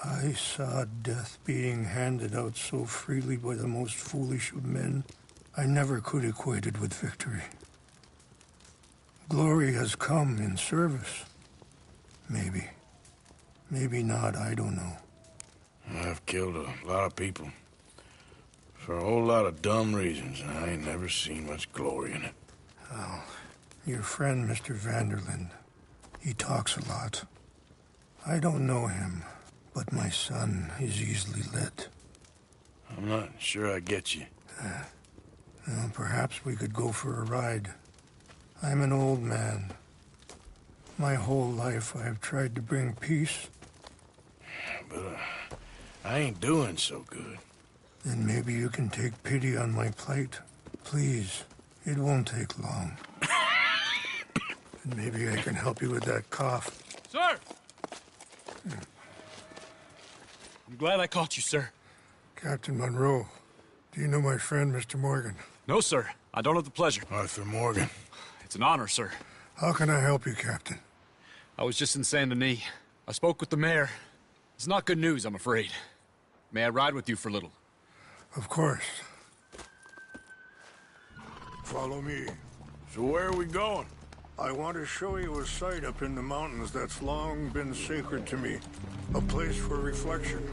Speaker 9: I saw death being handed out so freely by the most foolish of men, I never could equate it with victory. Glory has come in service. Maybe. Maybe not, I don't know.
Speaker 3: I've killed a lot of people. For a whole lot of dumb reasons, and I ain't never seen much glory in it.
Speaker 9: Well, your friend, Mr. Vanderland, he talks a lot. I don't know him, but my son is easily led.
Speaker 3: I'm not sure I get you.
Speaker 9: Well, perhaps we could go for a ride. I'm an old man. My whole life I have tried to bring peace.
Speaker 3: But I ain't doing so good.
Speaker 9: Then maybe you can take pity on my plight. Please, it won't take long. And maybe I can help you with that cough.
Speaker 5: Sir! I'm glad I caught you, sir.
Speaker 9: Captain Monroe, do you know my friend, Mr. Morgan?
Speaker 5: No, sir. I don't have the pleasure.
Speaker 3: Arthur Morgan.
Speaker 5: It's an honor, sir.
Speaker 9: How can I help you, Captain?
Speaker 5: I was just in Saint Denis. I spoke with the mayor. It's not good news, I'm afraid. May I ride with you for a little?
Speaker 9: Of course. Follow me.
Speaker 3: So where are we going?
Speaker 9: I want to show you a site up in the mountains that's long been sacred to me. A place for reflection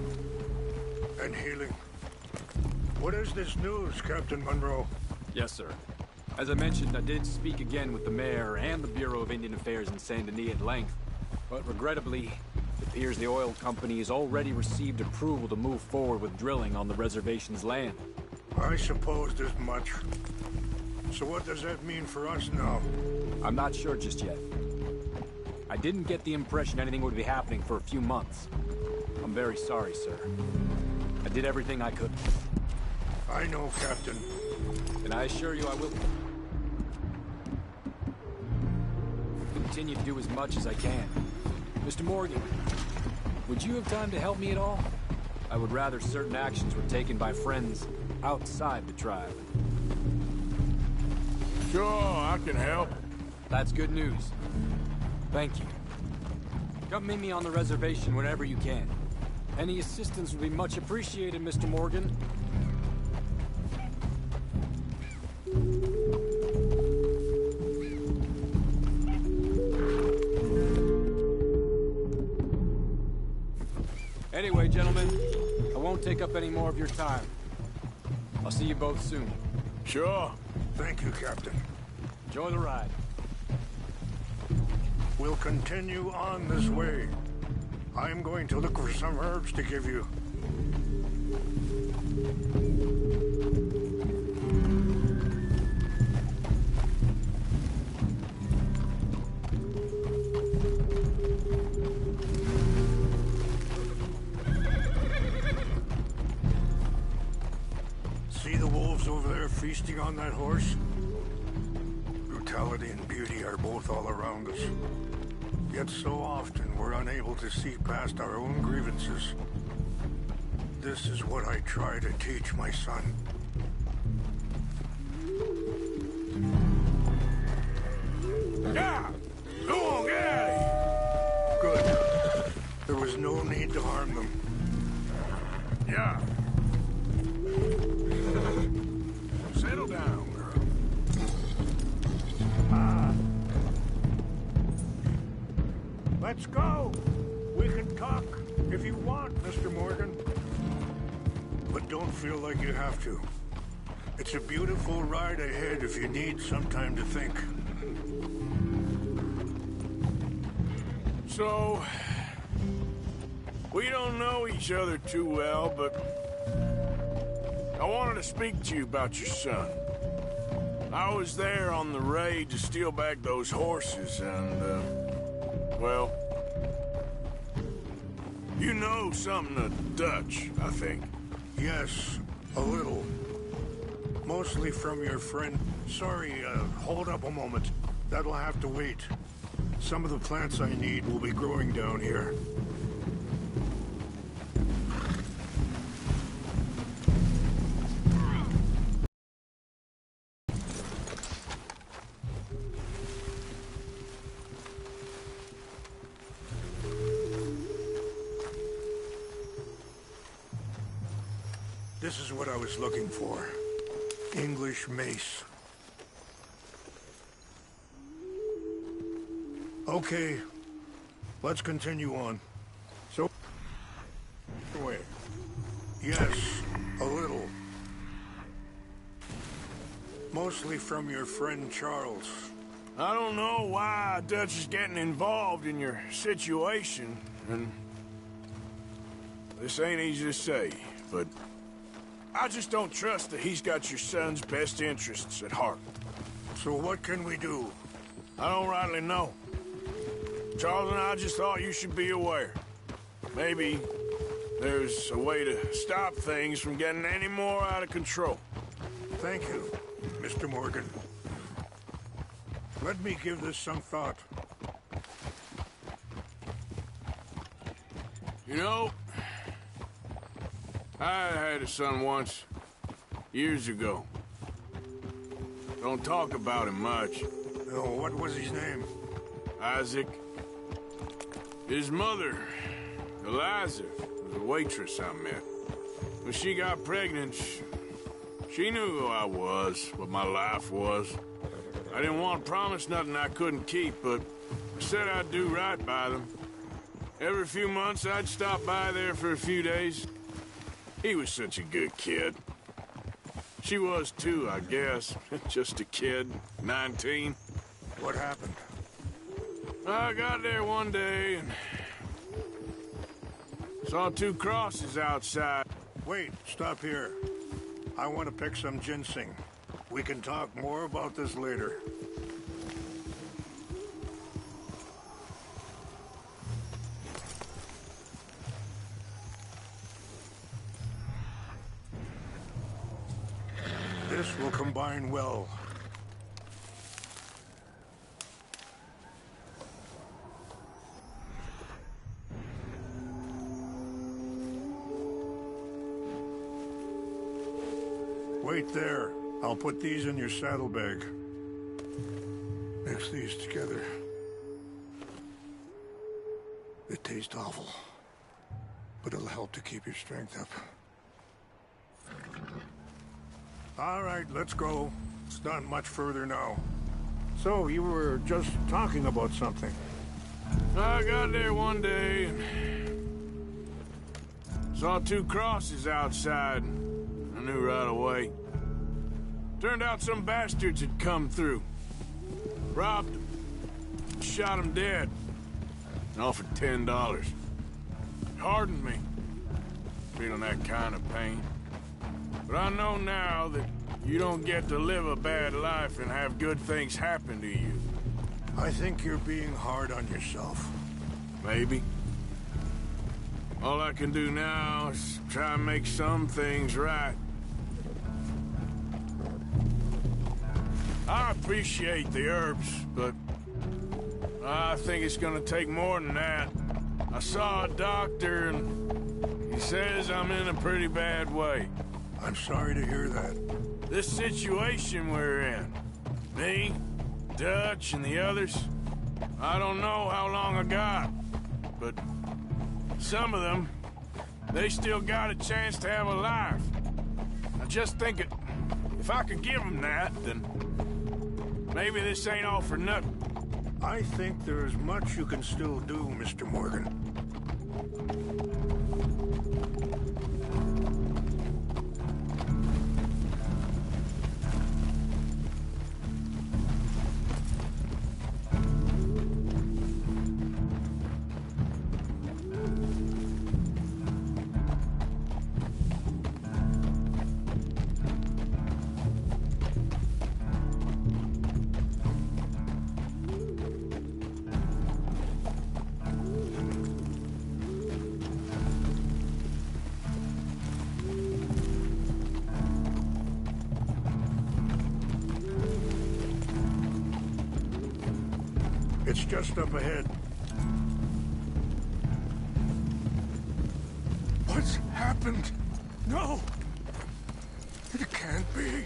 Speaker 9: and healing. What is this news, Captain Monroe?
Speaker 5: Yes, sir. As I mentioned, I did speak again with the mayor and the Bureau of Indian Affairs in Saint Denis at length. But regrettably, it appears the oil company has already received approval to move forward with drilling on the reservation's land.
Speaker 9: I supposed as much. So what does that mean for us now?
Speaker 5: I'm not sure just yet. I didn't get the impression anything would be happening for a few months. I'm very sorry, sir. I did everything I could.
Speaker 9: I know, Captain.
Speaker 5: And I assure you I will continue to do as much as I can. Mr. Morgan, would you have time to help me at all? I would rather certain actions were taken by friends outside the tribe.
Speaker 13: Sure, I can help.
Speaker 5: That's good news. Thank you. Come meet me on the reservation whenever you can. Any assistance would be much appreciated, Mr. Morgan. Anyway, gentlemen, I won't take up any more of your time. I'll see you both soon.
Speaker 13: Sure.
Speaker 9: Thank you, Captain.
Speaker 5: Enjoy the ride.
Speaker 9: We'll continue on this way. I'm going to look for some herbs to give you.
Speaker 7: See the wolves over there feasting on that horse? Brutality and beauty are both all around us. Yet so often we're unable to see past our own grievances. This is what I try to teach my son.
Speaker 13: Yeah! Go on, get out of here!
Speaker 7: Good. There was no need to harm them.
Speaker 13: Yeah. Settle down, girl.
Speaker 7: Let's go. We can talk if you want, Mr. Morgan. But don't feel like you have to. It's a beautiful ride ahead if you need some time to think.
Speaker 13: So, we don't know each other too well, but I wanted to speak to you about your son. I was there on the raid to steal back those horses, and, well, you know something of Dutch, I think.
Speaker 7: Yes, a little. Mostly from your friend. Sorry, hold up a moment. That'll have to wait. Some of the plants I need will be growing down here. This is what I was looking for. English mace. Okay, let's continue on. So, wait. Yes, a little. Mostly from your friend Charles.
Speaker 13: I don't know why Dutch is getting involved in your situation, and this ain't easy to say, but I just don't trust that he's got your son's best interests at heart.
Speaker 7: So what can we do?
Speaker 13: I don't rightly know. Charles and I just thought you should be aware. Maybe there's a way to stop things from getting any more out of control.
Speaker 7: Thank you, Mr. Morgan. Let me give this some thought.
Speaker 13: You know, I had a son once, years ago. Don't talk about him much.
Speaker 7: Oh, what was his name?
Speaker 13: Isaac. His mother, Eliza, was a waitress I met. When she got pregnant, she knew who I was, what my life was. I didn't want to promise nothing I couldn't keep, but I said I'd do right by them. Every few months, I'd stop by there for a few days. He was such a good kid. She was too, I guess. Just a kid, 19.
Speaker 7: What happened?
Speaker 13: I got there one day and saw two crosses outside.
Speaker 7: Wait, stop here. I want to pick some ginseng. We can talk more about this later. This will combine well. Wait there. I'll put these in your saddlebag. Mix these together. It tastes awful, but it'll help to keep your strength up. All right, let's go. It's not much further now. So, you were just talking about something.
Speaker 13: I got there one day and saw two crosses outside. I knew right away. Turned out some bastards had come through. Robbed them. Shot them dead. And offered $10. It hardened me. Feeling that kind of pain. But I know now that you don't get to live a bad life and have good things happen to you.
Speaker 7: I think you're being hard on yourself.
Speaker 13: Maybe. All I can do now is try and make some things right. I appreciate the herbs, but I think it's gonna take more than that. I saw a doctor, and he says I'm in a pretty bad way.
Speaker 7: I'm sorry to hear that.
Speaker 13: This situation we're in, me, Dutch, and the others, I don't know how long I got, but some of them, they still got a chance to have a life. I just think if I could give them that, then maybe this ain't all for nothing.
Speaker 7: I think there is much you can still do, Mr. Morgan. It's just up ahead. What's happened? No! It can't be.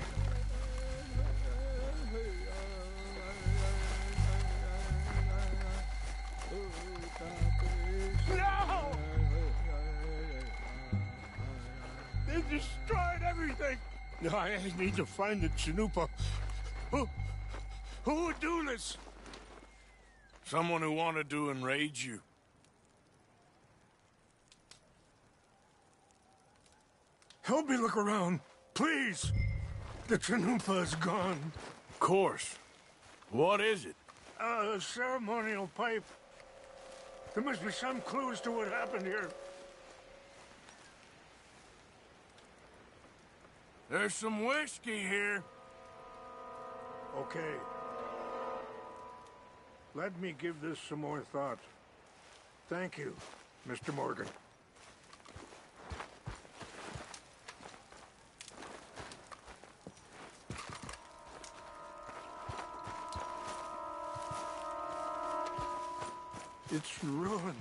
Speaker 7: No! They destroyed everything! I need to find the Chanupa. Who would do this?
Speaker 13: Someone who wanted to enrage you.
Speaker 7: Help me look around, please. The Chanupa is gone.
Speaker 13: Of course. What is it?
Speaker 7: A ceremonial pipe. There must be some clues to what happened here.
Speaker 13: There's some whiskey here.
Speaker 7: Okay. Let me give this some more thought. Thank you, Mr. Morgan. It's ruined.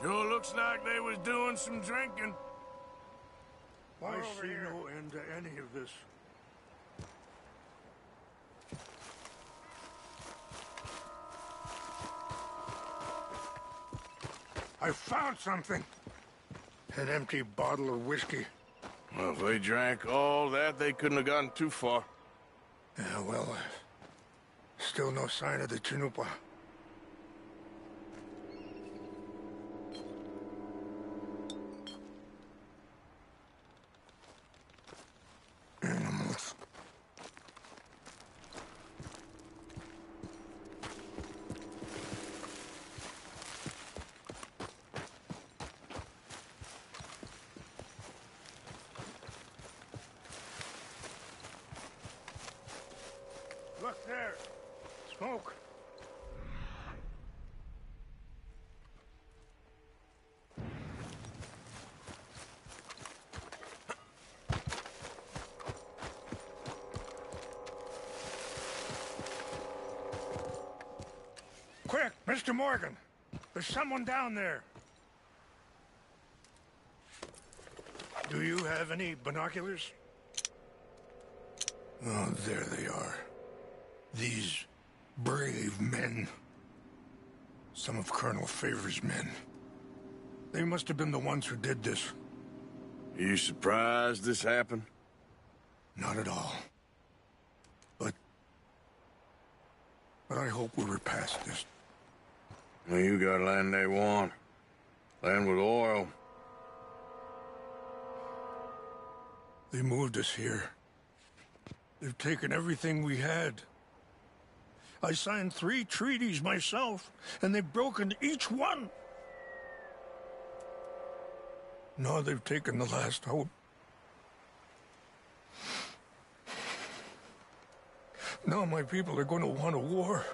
Speaker 13: Sure looks like they was doing some drinking.
Speaker 7: I see no end to any of this. I found something. An empty bottle of whiskey.
Speaker 13: Well, if they drank all that, they couldn't have gotten too far.
Speaker 7: Yeah, well, still no sign of the Chanupa. Animals. Look there. Smoke. Quick, Mr. Morgan. There's someone down there. Do you have any binoculars? Oh, there they are. These brave men. Some of Colonel Favor's men. They must have been the ones who did this.
Speaker 13: Are you surprised this happened?
Speaker 7: Not at all. But I hope we were past this.
Speaker 13: Well, you got land they want. Land with oil.
Speaker 7: They moved us here. They've taken everything we had. I signed 3 treaties myself, and they've broken each one. Now they've taken the last hope. Now my people are going to want a war.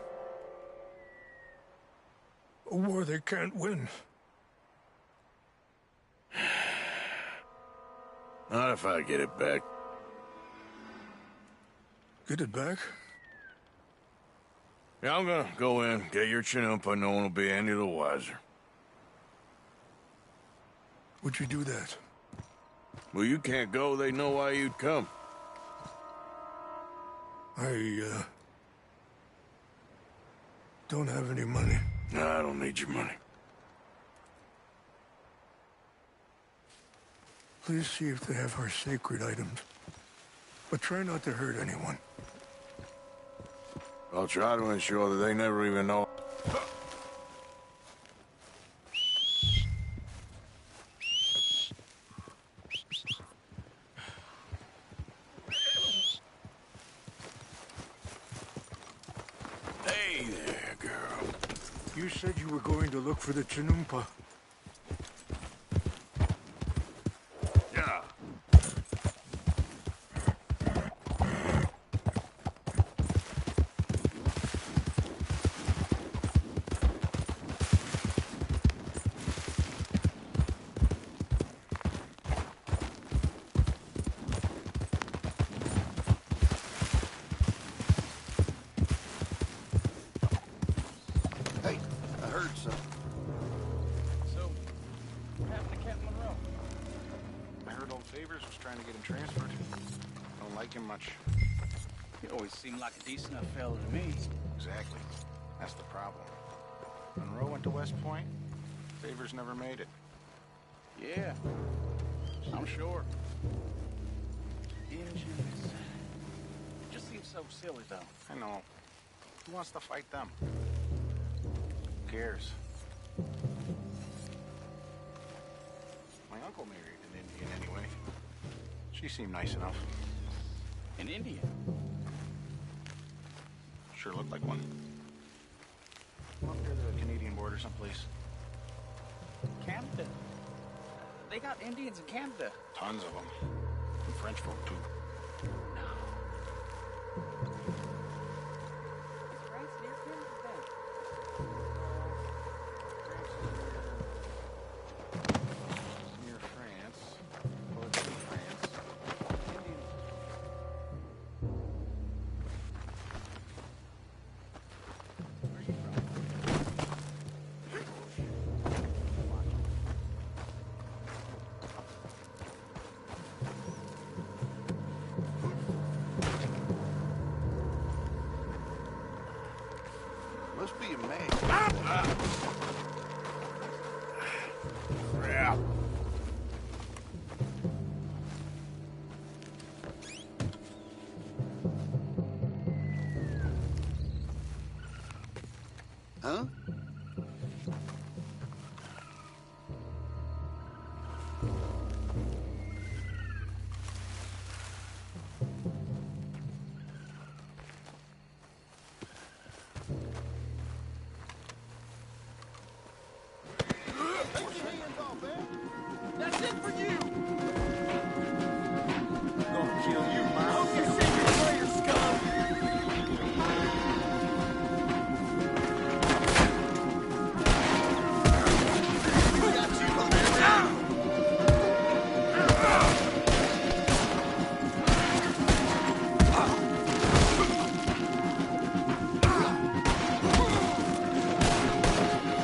Speaker 7: A war they can't win.
Speaker 13: Not if I get it back.
Speaker 7: Get it back?
Speaker 13: Yeah, I'm gonna go in, get your chinoopa, no one will be any the wiser.
Speaker 7: Would you do that?
Speaker 13: Well, you can't go, they know why you'd come.
Speaker 7: I, don't have any money.
Speaker 13: No, I don't need your money.
Speaker 7: Please see if they have our sacred items. But try not to hurt anyone.
Speaker 13: I'll try to ensure that they never even know. Hey there, girl.
Speaker 7: You said you were going to look for the chinoopa.
Speaker 13: Yeah.
Speaker 17: Hey, I heard something.
Speaker 10: So, what happened to Captain Monroe?
Speaker 22: I heard old Favors was trying to get him transferred. Don't like him much.
Speaker 10: He always seemed like a decent enough fella to me.
Speaker 22: Exactly. That's the problem. Monroe went to West Point. Favors never made it.
Speaker 10: Yeah, I'm sure. Engines. Just seems so silly, though.
Speaker 22: I know. Who wants to fight them? Who cares? My uncle married an Indian anyway. She seemed nice enough.
Speaker 10: An Indian?
Speaker 22: Sure looked like one. Up near the Canadian border someplace.
Speaker 10: Canada. They got Indians in Canada.
Speaker 22: Tons of them. And French folk, too. Near France. Well, it's in France. Indian. Where are you from?
Speaker 17: Must be a man.
Speaker 13: Yeah.
Speaker 17: Huh?
Speaker 10: That's it for you!
Speaker 17: Gonna kill you, man.
Speaker 10: I hope you say your prayers, scum!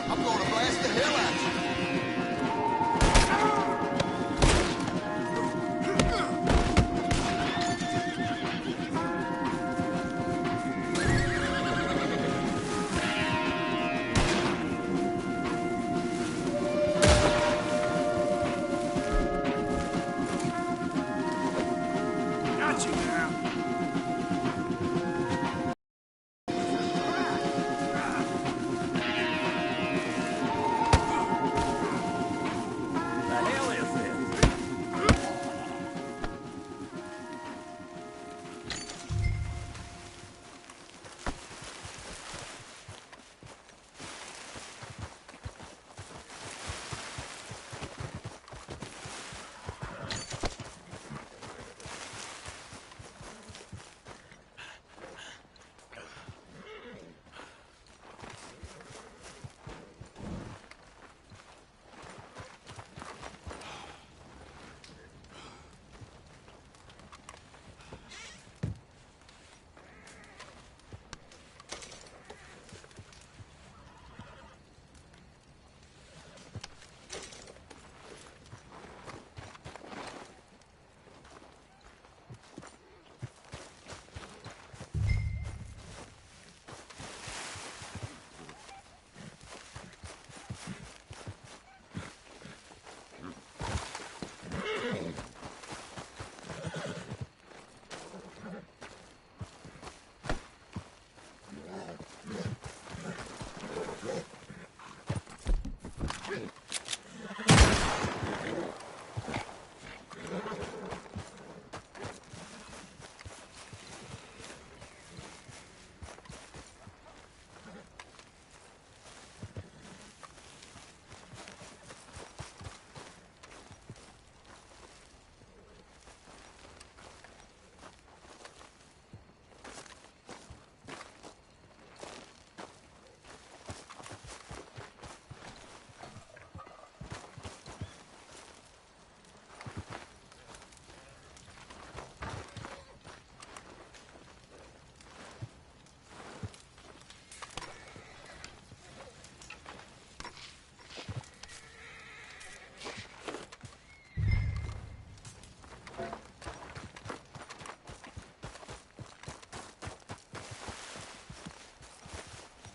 Speaker 17: I'm gonna blast the hell out of you.
Speaker 13: Got you now.
Speaker 10: The hell is this?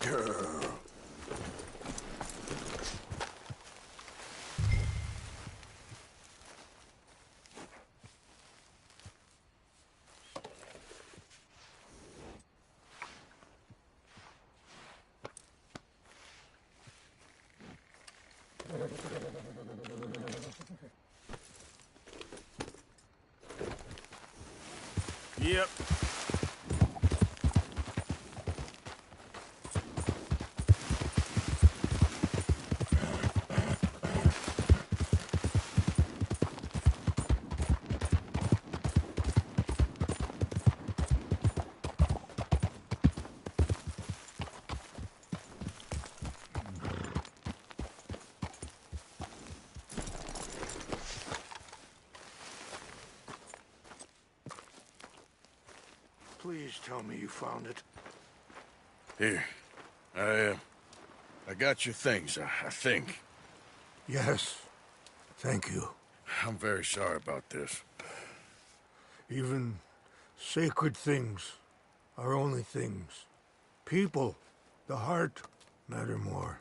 Speaker 3: girl. Yep.
Speaker 7: Please tell me you found it.
Speaker 3: Here. I got your things, I think.
Speaker 7: Yes. Thank you.
Speaker 3: I'm very sorry about this.
Speaker 7: Even sacred things are only things. People, the heart, matter more.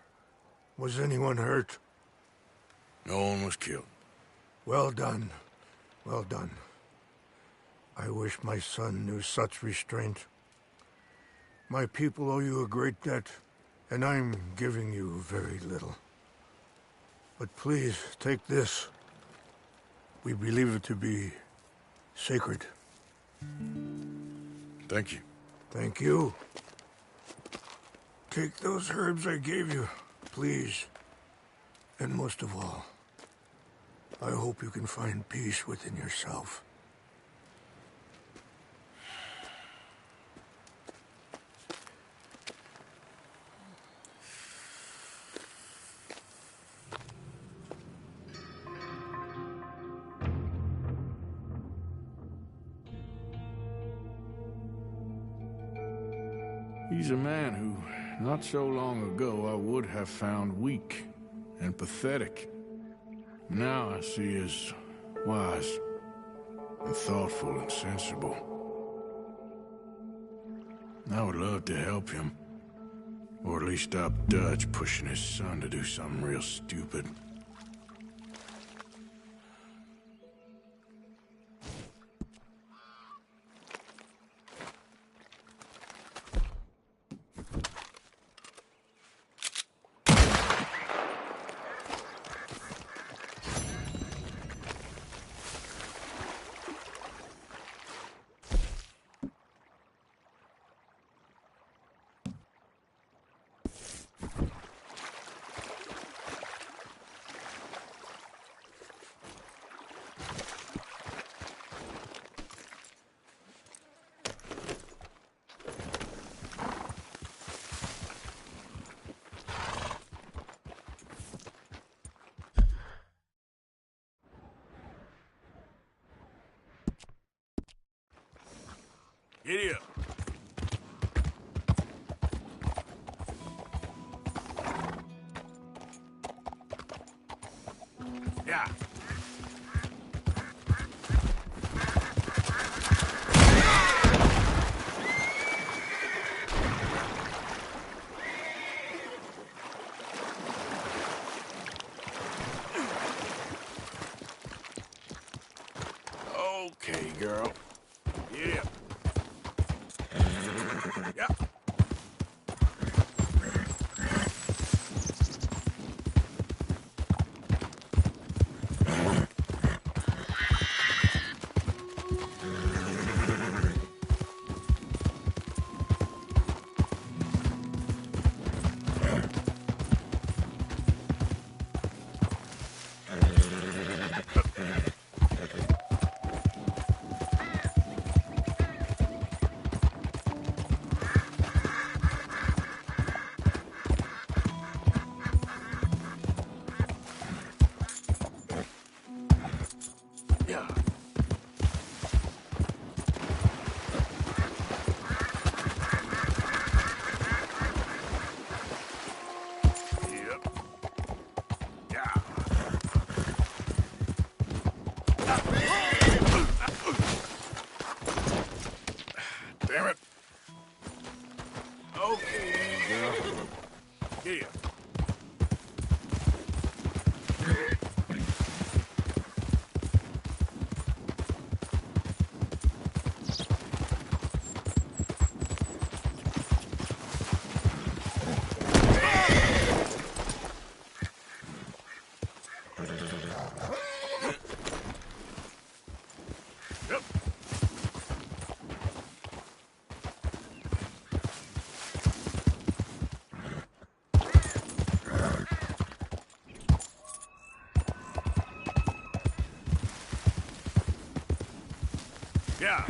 Speaker 7: Was anyone hurt?
Speaker 3: No one was killed.
Speaker 7: Well done. Well done. I wish my son knew such restraint. My people owe you a great debt, and I'm giving you very little. But please, take this. We believe it to be sacred.
Speaker 3: Thank you.
Speaker 7: Thank you. Take those herbs I gave you, please. And most of all, I hope you can find peace within yourself.
Speaker 13: He's a man who, not so long ago, I would have found weak and pathetic. Now I see as wise and thoughtful and sensible. I would love to help him, or at least stop Dutch pushing his son to do something real stupid. Giddy up. Yeah. Okay, girl. Yeah. Yeah. Damn it. Okay, Now, here. Yeah.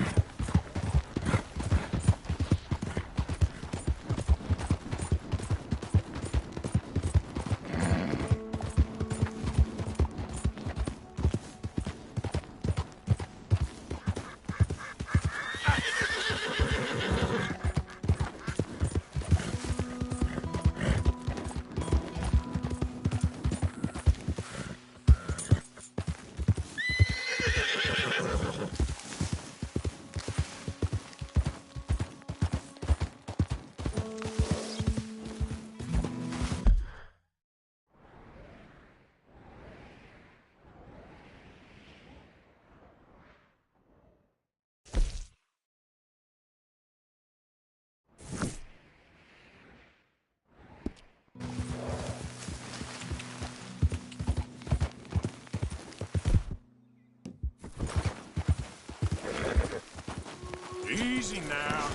Speaker 13: Easy now.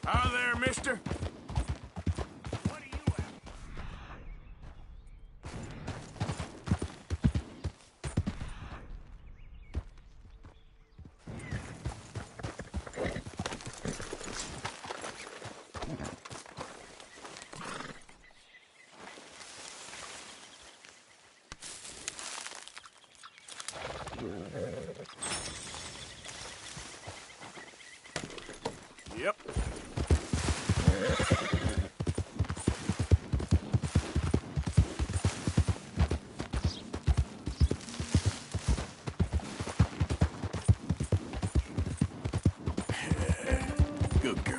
Speaker 13: Hi there, mister. Yep. Good girl.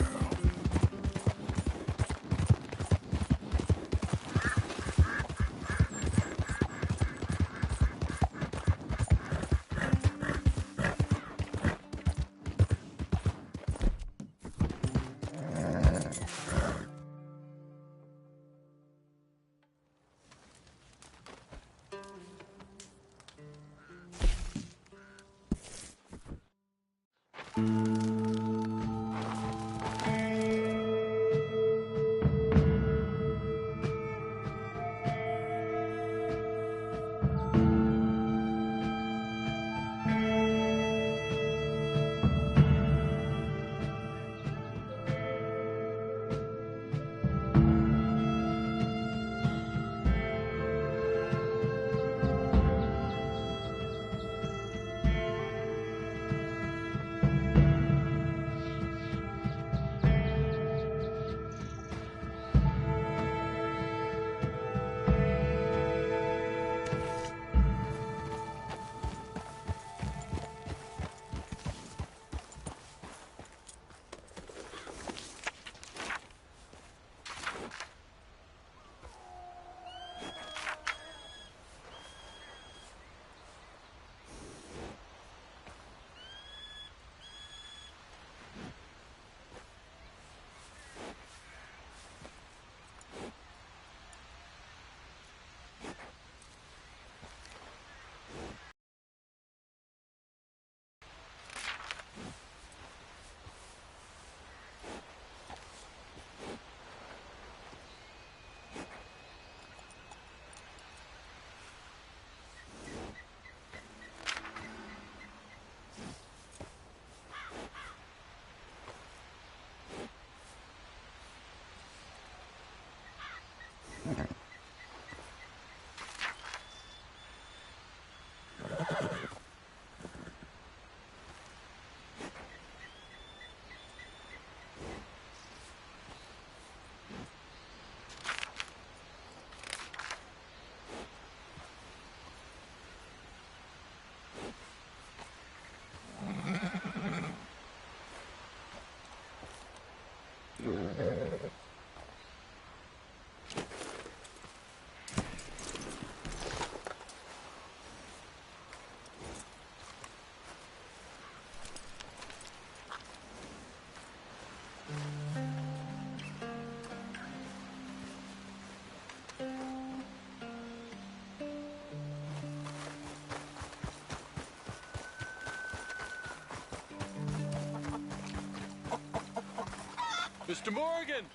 Speaker 5: Mr. Morgan!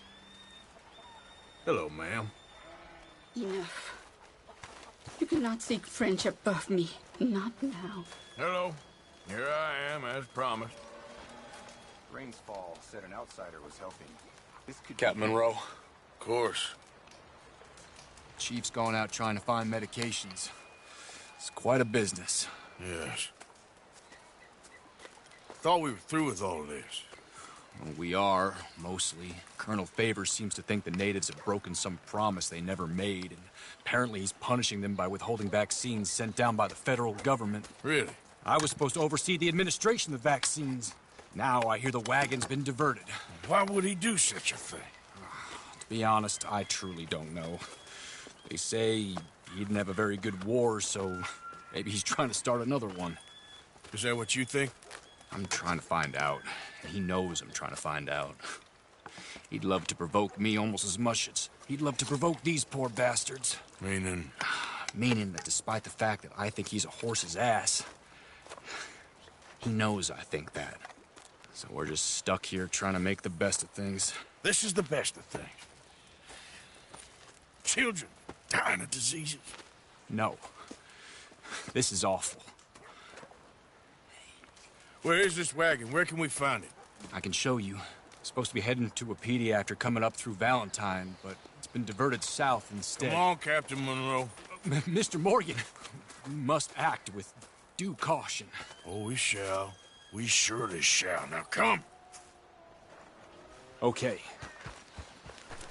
Speaker 3: Hello, ma'am.
Speaker 8: Enough. You cannot seek friendship of me. Not now.
Speaker 3: Hello. Here I am, as promised.
Speaker 22: Rain's fall said an outsider was helping. This could
Speaker 12: Captain Monroe.
Speaker 3: Of course.
Speaker 12: Chief's gone out trying to find medications. It's quite a business.
Speaker 3: Yes. Thought we were through with all of this.
Speaker 12: Well, we are, mostly. Colonel Favors seems to think the natives have broken some promise they never made, and apparently he's punishing them by withholding vaccines sent down by the federal government.
Speaker 3: Really?
Speaker 12: I was supposed to oversee the administration of the vaccines. Now I hear the wagon's been diverted.
Speaker 3: Why would he do such a thing?
Speaker 12: To be honest, I truly don't know. They say he didn't have a very good war, so maybe he's trying to start another one.
Speaker 3: Is that what you think?
Speaker 12: I'm trying to find out. He knows I'm trying to find out. He'd love to provoke me almost as much as he'd love to provoke these poor bastards.
Speaker 3: Meaning?
Speaker 12: Meaning that despite the fact that I think he's a horse's ass, he knows I think that. So we're just stuck here trying to make the best of things.
Speaker 3: This is the best of things. Children dying of diseases.
Speaker 12: No. This is awful.
Speaker 3: Where is this wagon? Where can we find it?
Speaker 12: I can show you. It's supposed to be heading to Wapiti after coming up through Valentine, but it's been diverted south instead.
Speaker 3: Come on, Captain Monroe.
Speaker 12: Mr. Morgan, we must act with due caution.
Speaker 3: Oh, we shall. We surely shall. Now come.
Speaker 12: Okay.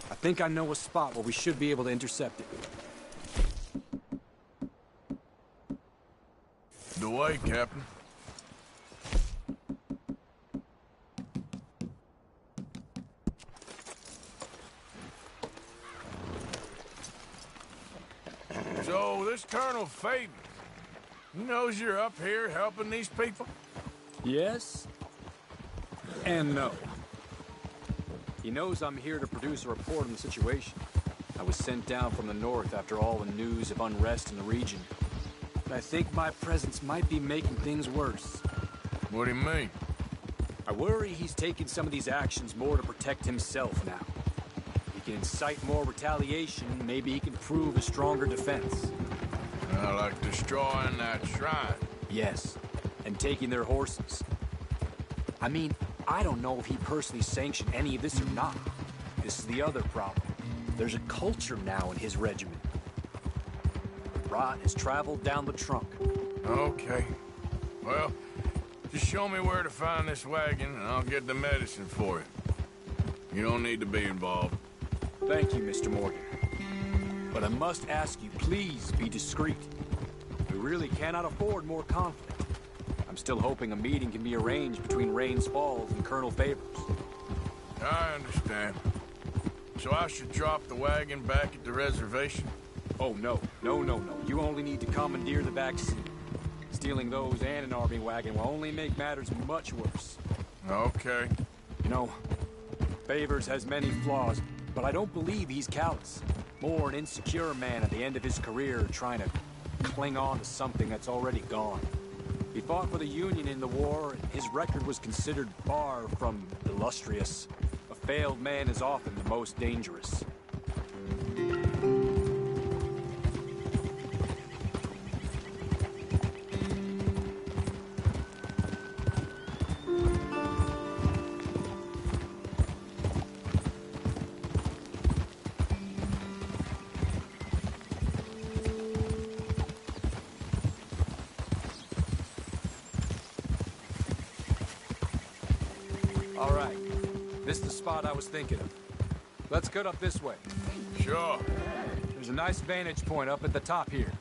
Speaker 12: I think I know a spot where we should be able to intercept it.
Speaker 3: The way, Captain. So, this Colonel Fabian, he knows you're up here helping these people?
Speaker 5: Yes. And no. He knows I'm here to produce a report on the situation. I was sent down from the north after all the news of unrest in the region. But I think my presence might be making things worse.
Speaker 3: What do you mean?
Speaker 5: I worry he's taking some of these actions more to protect himself now. He can incite more retaliation, maybe he can prove a stronger defense.
Speaker 3: Like destroying that shrine.
Speaker 5: Yes, and taking their horses. I mean, I don't know if he personally sanctioned any of this or not. This is the other problem. There's a culture now in his regiment. Rot has traveled down the trunk.
Speaker 3: Okay. Well, just show me where to find this wagon, and I'll get the medicine for it. You don't need to be involved.
Speaker 5: Thank you, Mr. Morgan. But I must ask you, please be discreet. We really cannot afford more conflict. I'm still hoping a meeting can be arranged between Rains Falls and Colonel Favors.
Speaker 3: I understand. So I should drop the wagon back at the reservation?
Speaker 5: Oh, no. No. You only need to commandeer the vaccine. Stealing those and an army wagon will only make matters much worse.
Speaker 3: Okay.
Speaker 5: You know, Favors has many flaws, but I don't believe he's callous. More an insecure man at the end of his career trying to cling on to something that's already gone. He fought for the Union in the war, and his record was considered far from illustrious. A failed man is often the most dangerous. All right. This is the spot I was thinking of. Let's cut up this way.
Speaker 3: Sure.
Speaker 5: There's a nice vantage point up at the top here.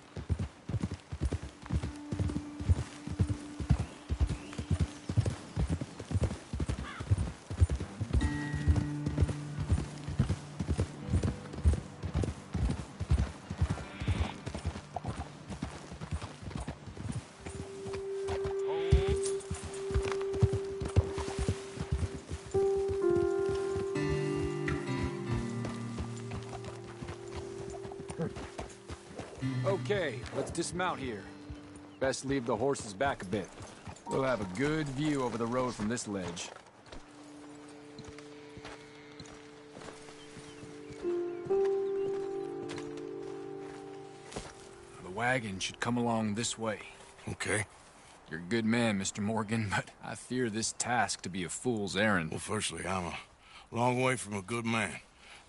Speaker 5: Okay, let's dismount here. Best leave the horses back a bit. We'll have a good view over the road from this ledge.
Speaker 12: wagon should come along this way.
Speaker 3: Okay.
Speaker 12: You're a good man, Mr. Morgan, but I fear this task to be a fool's errand.
Speaker 3: Well, firstly, I'm a long way from a good man.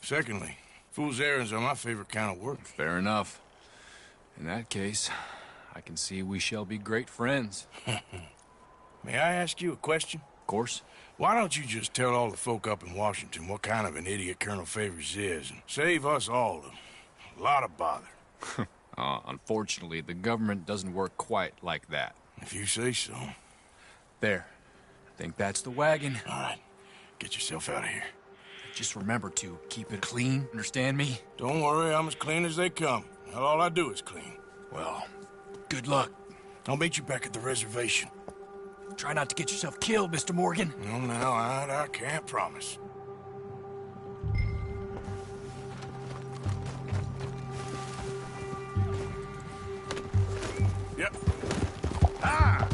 Speaker 3: Secondly, fool's errands are my favorite kind of work.
Speaker 12: Fair enough. In that case, I can see we shall be great friends.
Speaker 3: May I ask you a question?
Speaker 12: Of course.
Speaker 3: Why don't you just tell all the folk up in Washington what kind of an idiot Colonel Favors is and save us all a lot of bother?
Speaker 12: Unfortunately, the government doesn't work quite like that.
Speaker 3: If you say so.
Speaker 12: There. I think that's the wagon.
Speaker 3: All right. Get yourself out of here.
Speaker 12: Just remember to keep it clean, understand me?
Speaker 3: Don't worry, I'm as clean as they come. Not all I do is clean.
Speaker 12: Well, good luck.
Speaker 3: I'll meet you back at the reservation.
Speaker 12: Try not to get yourself killed, Mr. Morgan.
Speaker 3: No, now, I can't promise. Yep. Ah!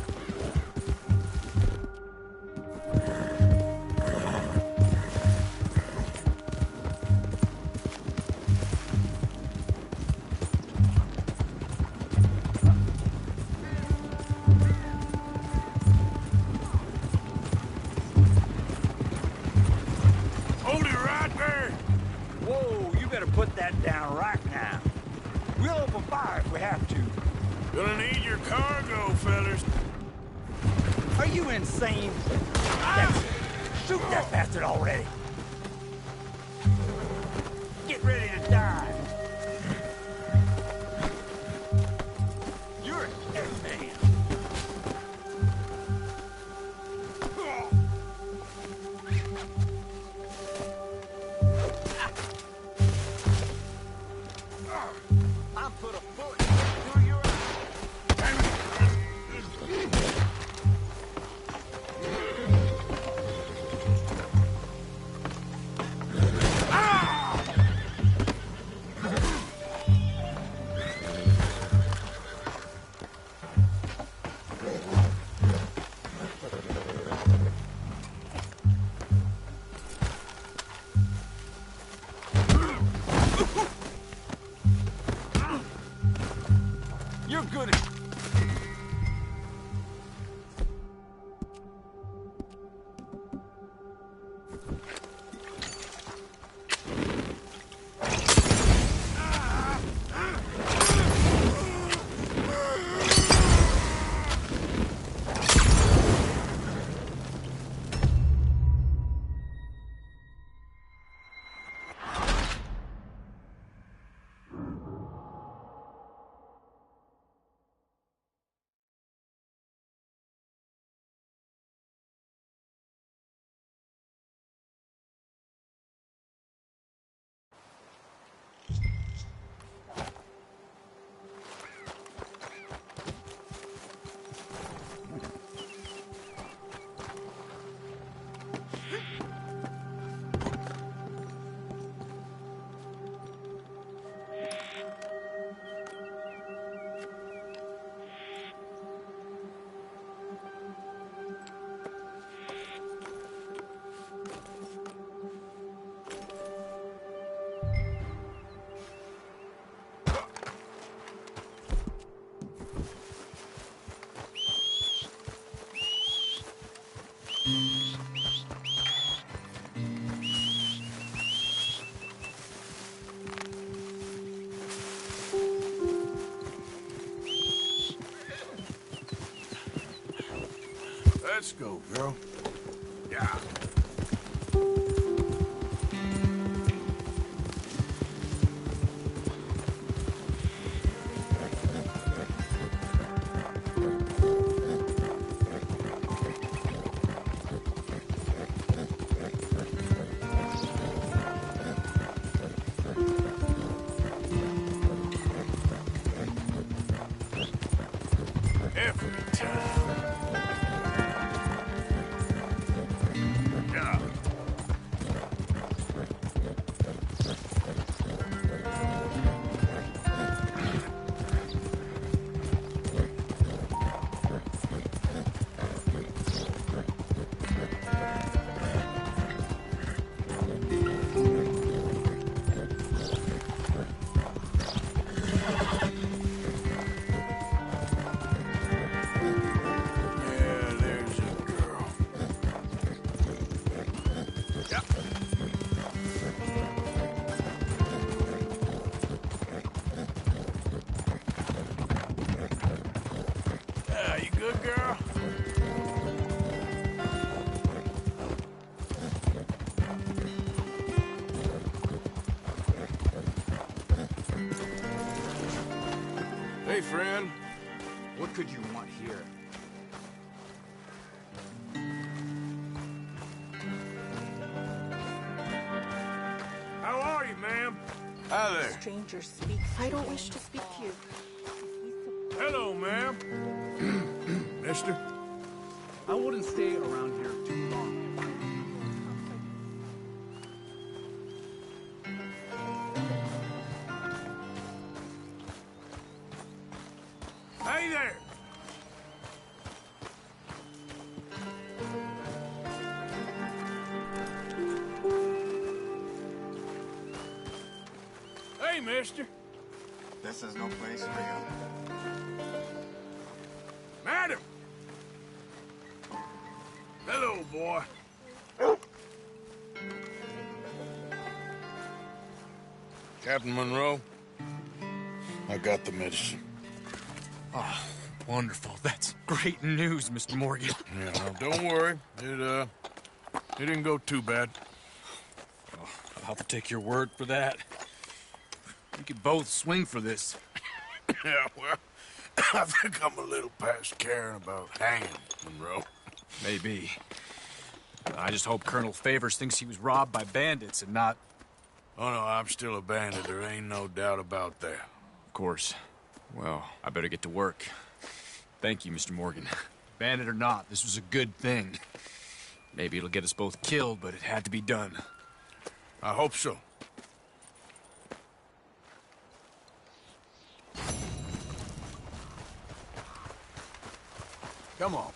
Speaker 3: Hold it right there!
Speaker 2: Whoa, you better put that down right now. We'll open fire if we have to.
Speaker 3: Gonna need your cargo, fellas.
Speaker 2: Are you insane? That's it. Shoot that bastard already. Get ready to die. You're a dead man. I put a bullet through your You're good at...
Speaker 3: Let's go, girl. Yeah. Every time. Yeah.
Speaker 13: good girl? Hey, friend.
Speaker 5: What could you want here?
Speaker 13: How are you, ma'am? Hi there.
Speaker 21: Stranger speaks.
Speaker 6: I don't wish to speak to you.
Speaker 13: Hello, ma'am. Mister?
Speaker 5: I wouldn't stay around here too long.
Speaker 13: Hey there. Hey, mister.
Speaker 17: This is no place for you.
Speaker 13: Madam. Hello, boy.
Speaker 3: Captain Monroe, I got the medicine.
Speaker 12: Oh, wonderful. That's great news, Mr. Morgan.
Speaker 3: Yeah, well, don't worry. It didn't go too bad.
Speaker 12: Oh, I'll have to take your word for that. We could both swing for this.
Speaker 3: Yeah, well, I think I'm a little past caring about hanging, Monroe.
Speaker 12: Maybe. I just hope Colonel Favors thinks he was robbed by bandits and not...
Speaker 3: Oh, no, I'm still a bandit. There ain't no doubt about that.
Speaker 12: Of course. Well, I better get to work. Thank you, Mr. Morgan. Bandit or not, this was a good thing. Maybe it'll get us both killed, but it had to be done.
Speaker 3: I hope so.
Speaker 13: Come on.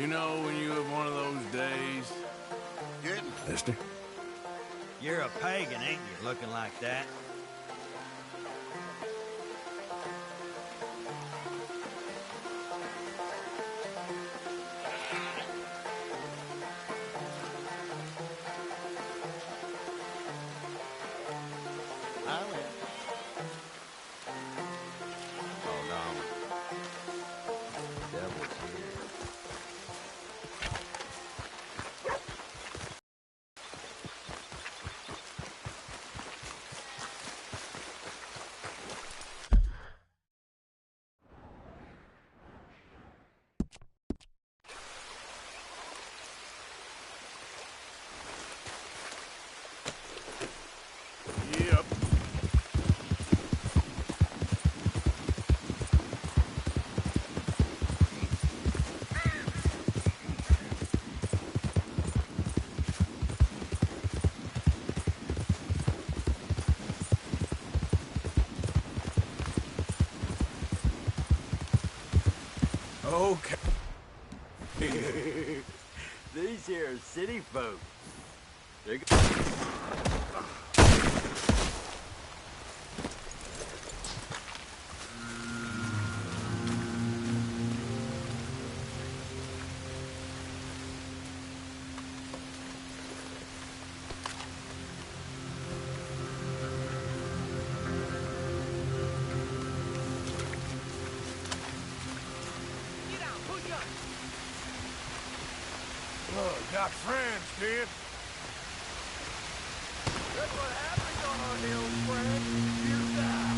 Speaker 13: You know when you have one of those days?
Speaker 2: Good.
Speaker 3: Mister?
Speaker 6: You're a pagan, ain't you, looking like that? I will. Oh, no. The devil's here.
Speaker 13: Yep.
Speaker 6: Okay. These here are city folk. They go
Speaker 13: Oh, got friends, kid.
Speaker 2: That's what happens on our hills, friend. You die.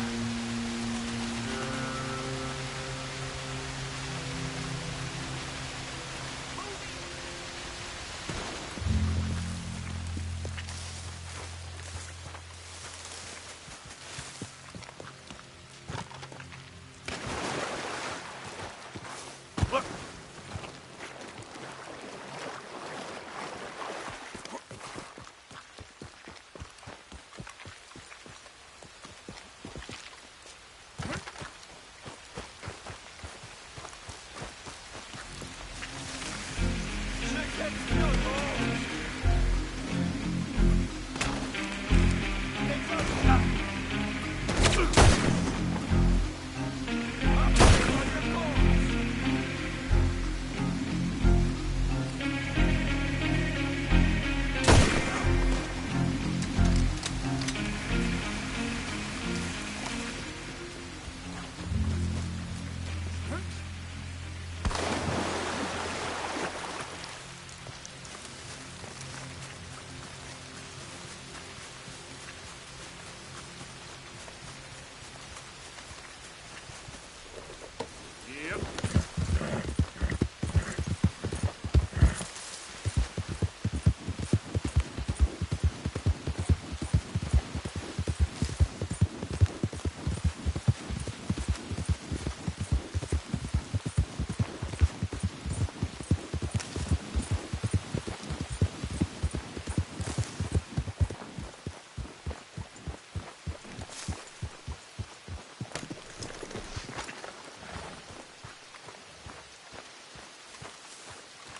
Speaker 13: Look. Yep.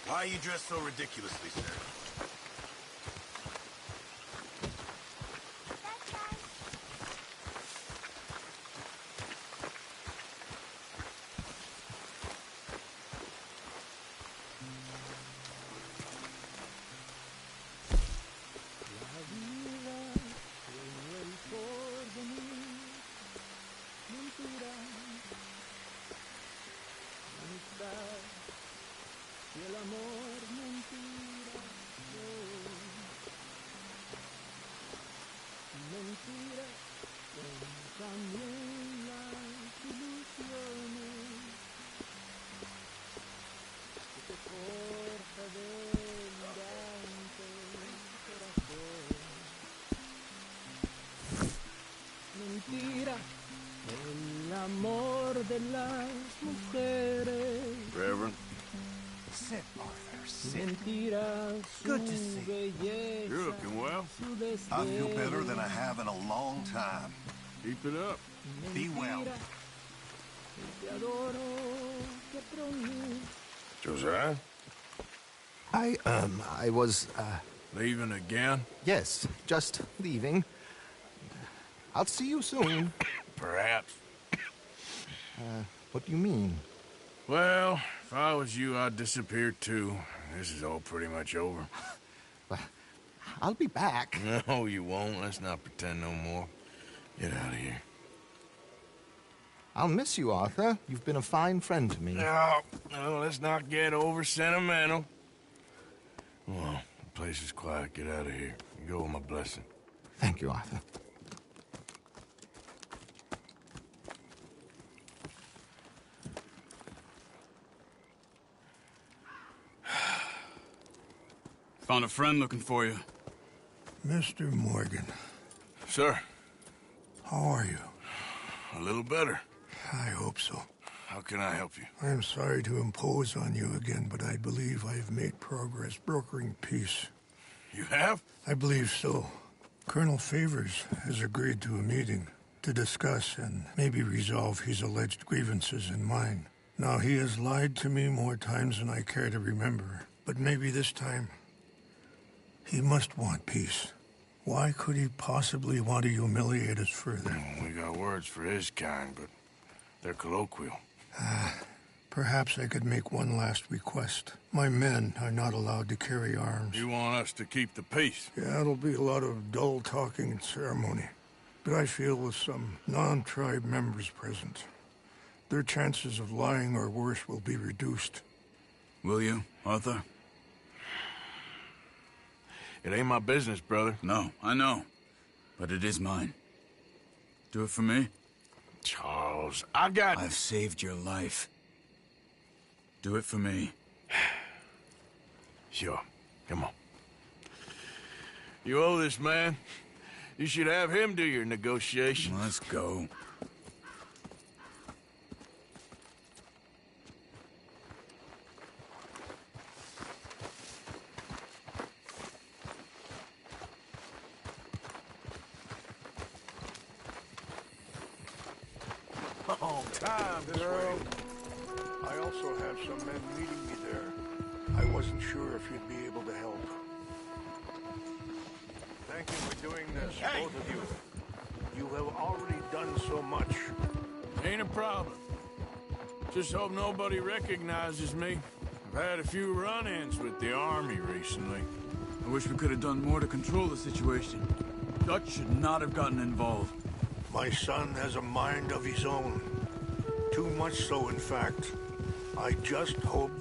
Speaker 2: Why are you dressed so ridiculously, sir?
Speaker 14: Mentira, el amor de las mujeres.
Speaker 13: Reverend.
Speaker 17: Sit, Arthur, sit.
Speaker 14: Mentira,
Speaker 17: Good to see you.
Speaker 14: belleza,
Speaker 13: You're looking well.
Speaker 17: I feel better than I have in a long time.
Speaker 13: Keep it up.
Speaker 17: Be well.
Speaker 14: Te adoro, te prometo.
Speaker 3: Josiah?
Speaker 17: I was,
Speaker 3: Leaving again?
Speaker 17: Yes, just leaving. I'll see you soon.
Speaker 3: Perhaps.
Speaker 17: What do you mean?
Speaker 3: Well, if I was you, I'd disappear too. This is all pretty much over.
Speaker 17: Well, I'll be back.
Speaker 3: No, you won't. Let's not pretend no more. Get out of here.
Speaker 17: I'll miss you, Arthur. You've been a fine friend to me.
Speaker 3: No, let's not get over sentimental. Well, the place is quiet. Get out of here. You go with my blessing.
Speaker 17: Thank you, Arthur.
Speaker 16: Found a friend looking for you.
Speaker 7: Mr. Morgan.
Speaker 3: Sir.
Speaker 7: How are you?
Speaker 3: A little better.
Speaker 7: I hope so.
Speaker 3: How can I help you?
Speaker 7: I am sorry to impose on you again, but I believe I have made progress brokering peace.
Speaker 3: You have?
Speaker 7: I believe so. Colonel Favors has agreed to a meeting to discuss and maybe resolve his alleged grievances and mine. Now, he has lied to me more times than I care to remember, but maybe this time he must want peace. Why could he possibly want to humiliate us further?
Speaker 3: We got words for his kind, but they're colloquial.
Speaker 7: Perhaps I could make one last request. My men are not allowed to carry arms.
Speaker 3: You want us to keep the peace?
Speaker 7: Yeah, it'll be a lot of dull talking and ceremony. But I feel with some non-tribe members present, their chances of lying or worse will be reduced.
Speaker 16: Will you, Arthur?
Speaker 3: It ain't my business, brother.
Speaker 16: No, I know. But it is mine. Do it for me?
Speaker 3: Charles, I've
Speaker 16: saved your life. Do it for me.
Speaker 3: Sure. Come on. You owe this man. You should have him do your negotiations.
Speaker 16: Let's go.
Speaker 7: Long time, girl. I also have some men meeting me there. I wasn't sure if you'd be able to help. Thank you for doing this, both of you. You have already done so much.
Speaker 13: Ain't a problem. Just hope nobody recognizes me. I've had a few run-ins with the army recently.
Speaker 16: I wish we could have done more to control the situation. Dutch should not have gotten involved.
Speaker 7: My son has a mind of his own. Too much so, in fact. I just hope...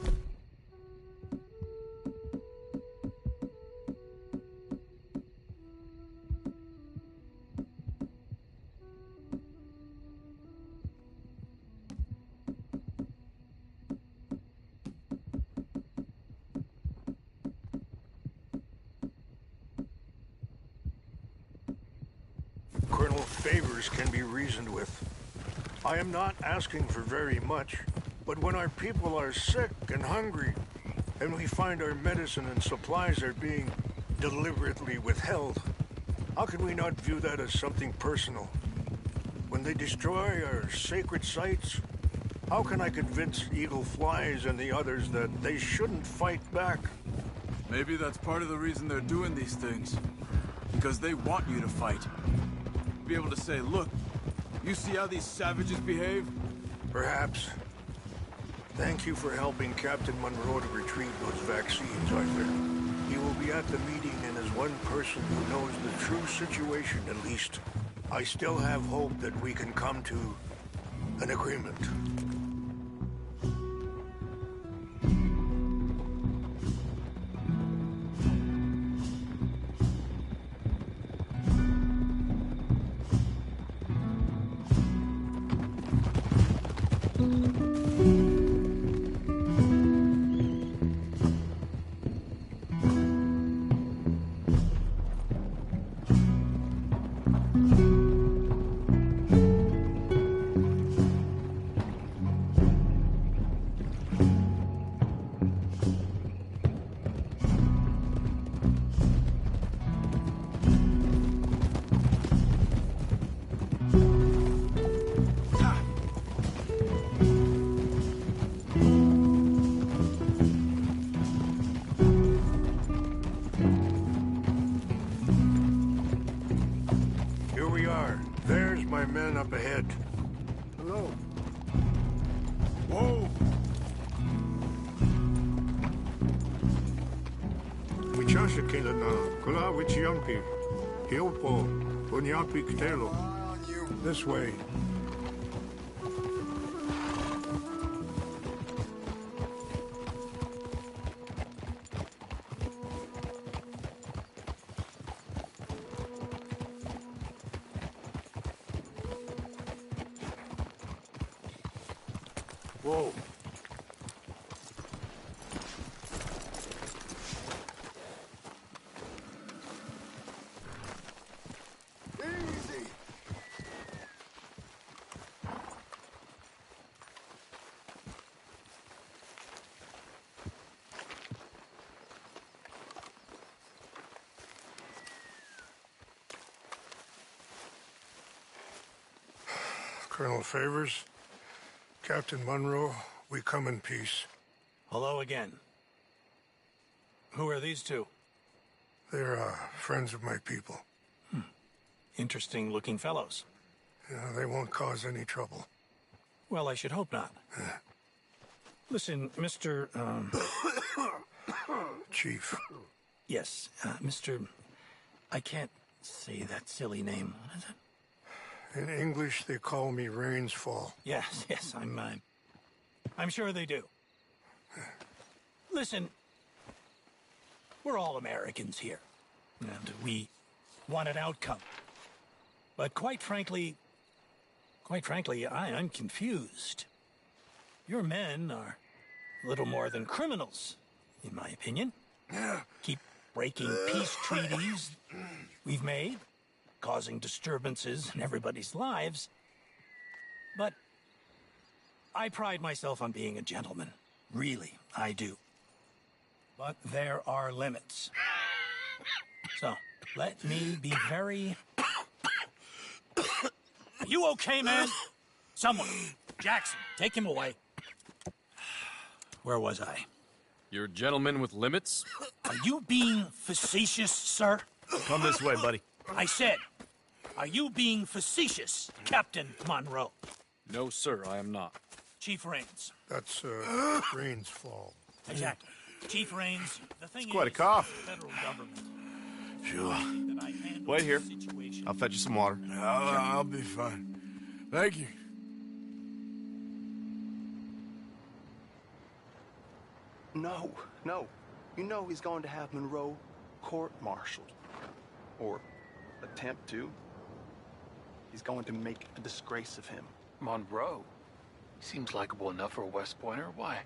Speaker 7: Colonel Favors can be reasoned with. I am not asking for very much, but when our people are sick and hungry, and we find our medicine and supplies are being deliberately withheld, how can we not view that as something personal? When they destroy our sacred sites, how can I convince Eagle Flies and the others that they shouldn't fight back?
Speaker 16: Maybe that's part of the reason they're doing these things. Because they want you to fight. Be able to say, look, you see how these savages behave?
Speaker 7: Perhaps. Thank you for helping Captain Monroe to retrieve those vaccines, Arthur. He will be at the meeting and is one person who knows the true situation, at least. I still have hope that we can come to an agreement. my men up ahead.
Speaker 19: Hello.
Speaker 7: Whoa! Wichasha kilana, kula wichiampi, hiopo, bunyapi ktelo. This way.
Speaker 2: Whoa.
Speaker 9: Easy.
Speaker 7: Colonel Favors, Captain Monroe, we come in peace.
Speaker 2: Hello again. Who are these two?
Speaker 7: They're friends of my people.
Speaker 2: Interesting looking fellows.
Speaker 7: Yeah, they won't cause any trouble.
Speaker 2: Well, I should hope not. Listen, Mr.
Speaker 7: Chief.
Speaker 2: Yes, Mr. I can't say that silly name. What is it?
Speaker 7: In English, they call me Rainsfall.
Speaker 2: Yes, I'm sure they do. Listen, we're all Americans here, and we want an outcome. But quite frankly, I'm confused. Your men are a little more than criminals, in my opinion. Keep breaking peace treaties we've made, causing disturbances in everybody's lives. But I pride myself on being a gentleman. Really, I do. But there are limits. So, let me be very... Are you okay, man? Someone. Jackson, take him away. Where was I?
Speaker 12: You're a gentleman with limits?
Speaker 2: Are you being facetious, sir?
Speaker 12: Come this way, buddy.
Speaker 2: I said, are you being facetious, Captain Monroe?
Speaker 12: No, sir, I am not.
Speaker 2: Chief Raines.
Speaker 7: That's, Rains' fault.
Speaker 2: Exactly. Chief Raines, the thing
Speaker 17: It's quite a
Speaker 2: is,
Speaker 17: cough.
Speaker 2: the federal government.
Speaker 17: Sure. Wait here. I'll fetch you some water.
Speaker 3: I'll be fine. Thank you.
Speaker 4: No. You know he's going to have Monroe court-martialed. Or attempt to. He's going to make a disgrace of him.
Speaker 15: Monroe? Seems likable enough for a West Pointer. Why?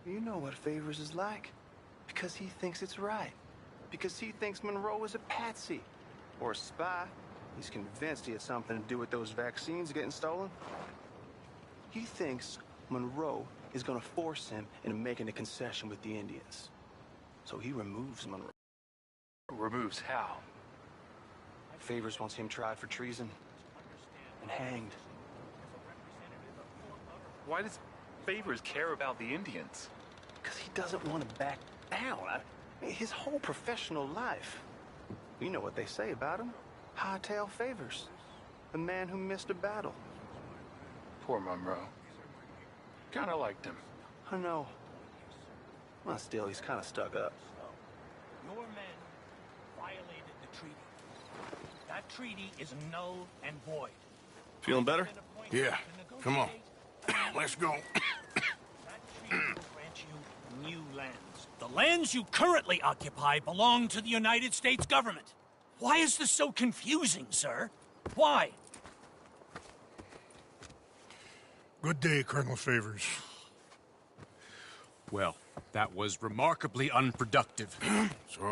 Speaker 4: You know what Favors is like. Because he thinks it's right. Because he thinks Monroe is a patsy. Or a spy. He's convinced he had something to do with those vaccines getting stolen. He thinks Monroe is going to force him into making a concession with the Indians. So he removes Monroe.
Speaker 15: Removes how?
Speaker 4: Favors wants him tried for treason and hanged.
Speaker 15: Why does Favors care about the Indians?
Speaker 4: Because he doesn't want to back down. His whole professional life. You know what they say about him. Hightail Favors. The man who missed a battle.
Speaker 15: Poor Monroe. Kinda liked him.
Speaker 4: I know. Well, still, he's kind of stuck up.
Speaker 2: Your men violated the treaty. That treaty is null and void.
Speaker 17: Feeling better?
Speaker 3: Yeah. Come on. Let's go.
Speaker 2: That treaty will grant you new lands. The lands you currently occupy belong to the United States government. Why is this so confusing, sir? Why?
Speaker 7: Good day, Colonel Favors.
Speaker 12: Well, that was remarkably unproductive.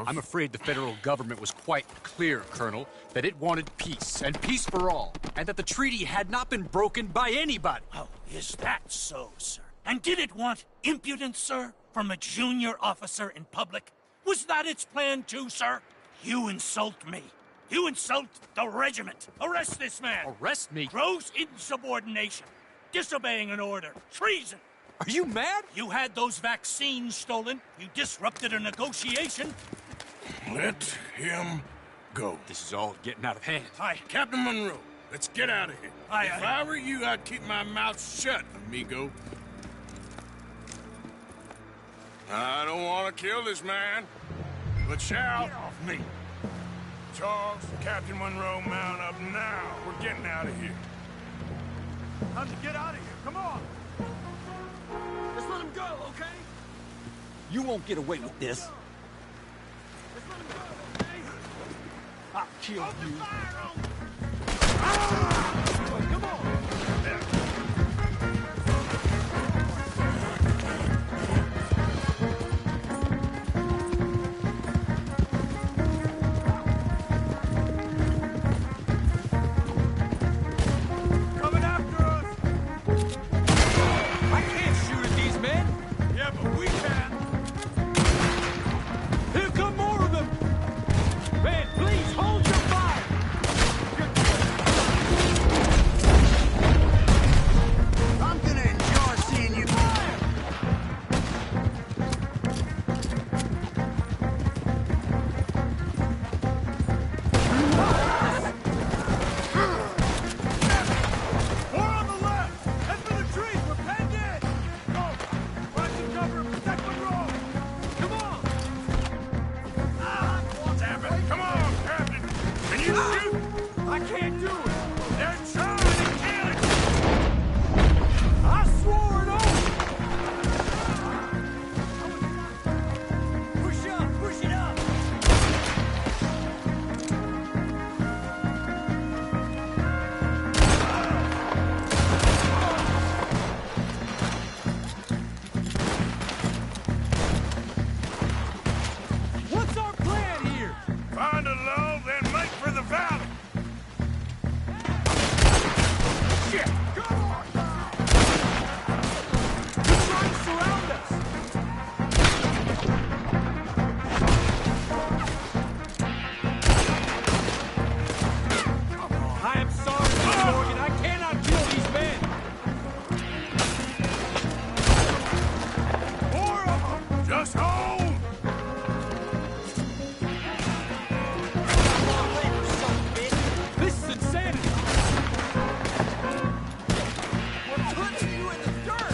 Speaker 12: I'm afraid the federal government was quite clear, Colonel, that it wanted peace, and peace for all, and that the treaty had not been broken by anybody.
Speaker 2: Oh, is that so, sir? And did it want impudence, sir, from a junior officer in public? Was that its plan too, sir? You insult me. You insult the regiment. Arrest this man.
Speaker 12: Arrest me?
Speaker 2: Gross insubordination. Disobeying an order. Treason.
Speaker 12: Are you mad?
Speaker 2: You had those vaccines stolen. You disrupted a negotiation.
Speaker 3: Let him go.
Speaker 12: This is all getting out of hand.
Speaker 3: Hi, Captain Monroe. Let's get out of here. If I were you, I'd keep my mouth shut, amigo. I don't want to kill this man, but shall.
Speaker 7: Get off me!
Speaker 3: Charles, Captain Monroe, mount up now. We're getting out of here.
Speaker 7: Time to get out of here. Come on!
Speaker 10: Just let him go, okay?
Speaker 6: You won't get away with this.
Speaker 10: Just let him go, okay?
Speaker 6: I'll kill you.
Speaker 10: Come on!
Speaker 16: Coming after us! I can't shoot at these men! Yeah, but we can! Here come more of them! Man, please hold your fire!
Speaker 6: I'm gonna enjoy seeing you.
Speaker 16: More on the left! Head for the trees! We're penned in! Go! Find some cover and protect Monroe! Come on!
Speaker 3: What's happening? Come on, Captain. Can you shoot?
Speaker 16: I can't do it!
Speaker 3: They're trying to kill it.
Speaker 16: I swore an oath! Push up! Push it up! What's our plan here?
Speaker 3: Find a lull, then make for the valley.
Speaker 16: Shit! Go on! They're trying to surround us! I am sorry, Mr. Morgan. I cannot kill these men! More of them!
Speaker 3: Just hold.
Speaker 16: This is insanity!
Speaker 10: We're putting you in the dirt!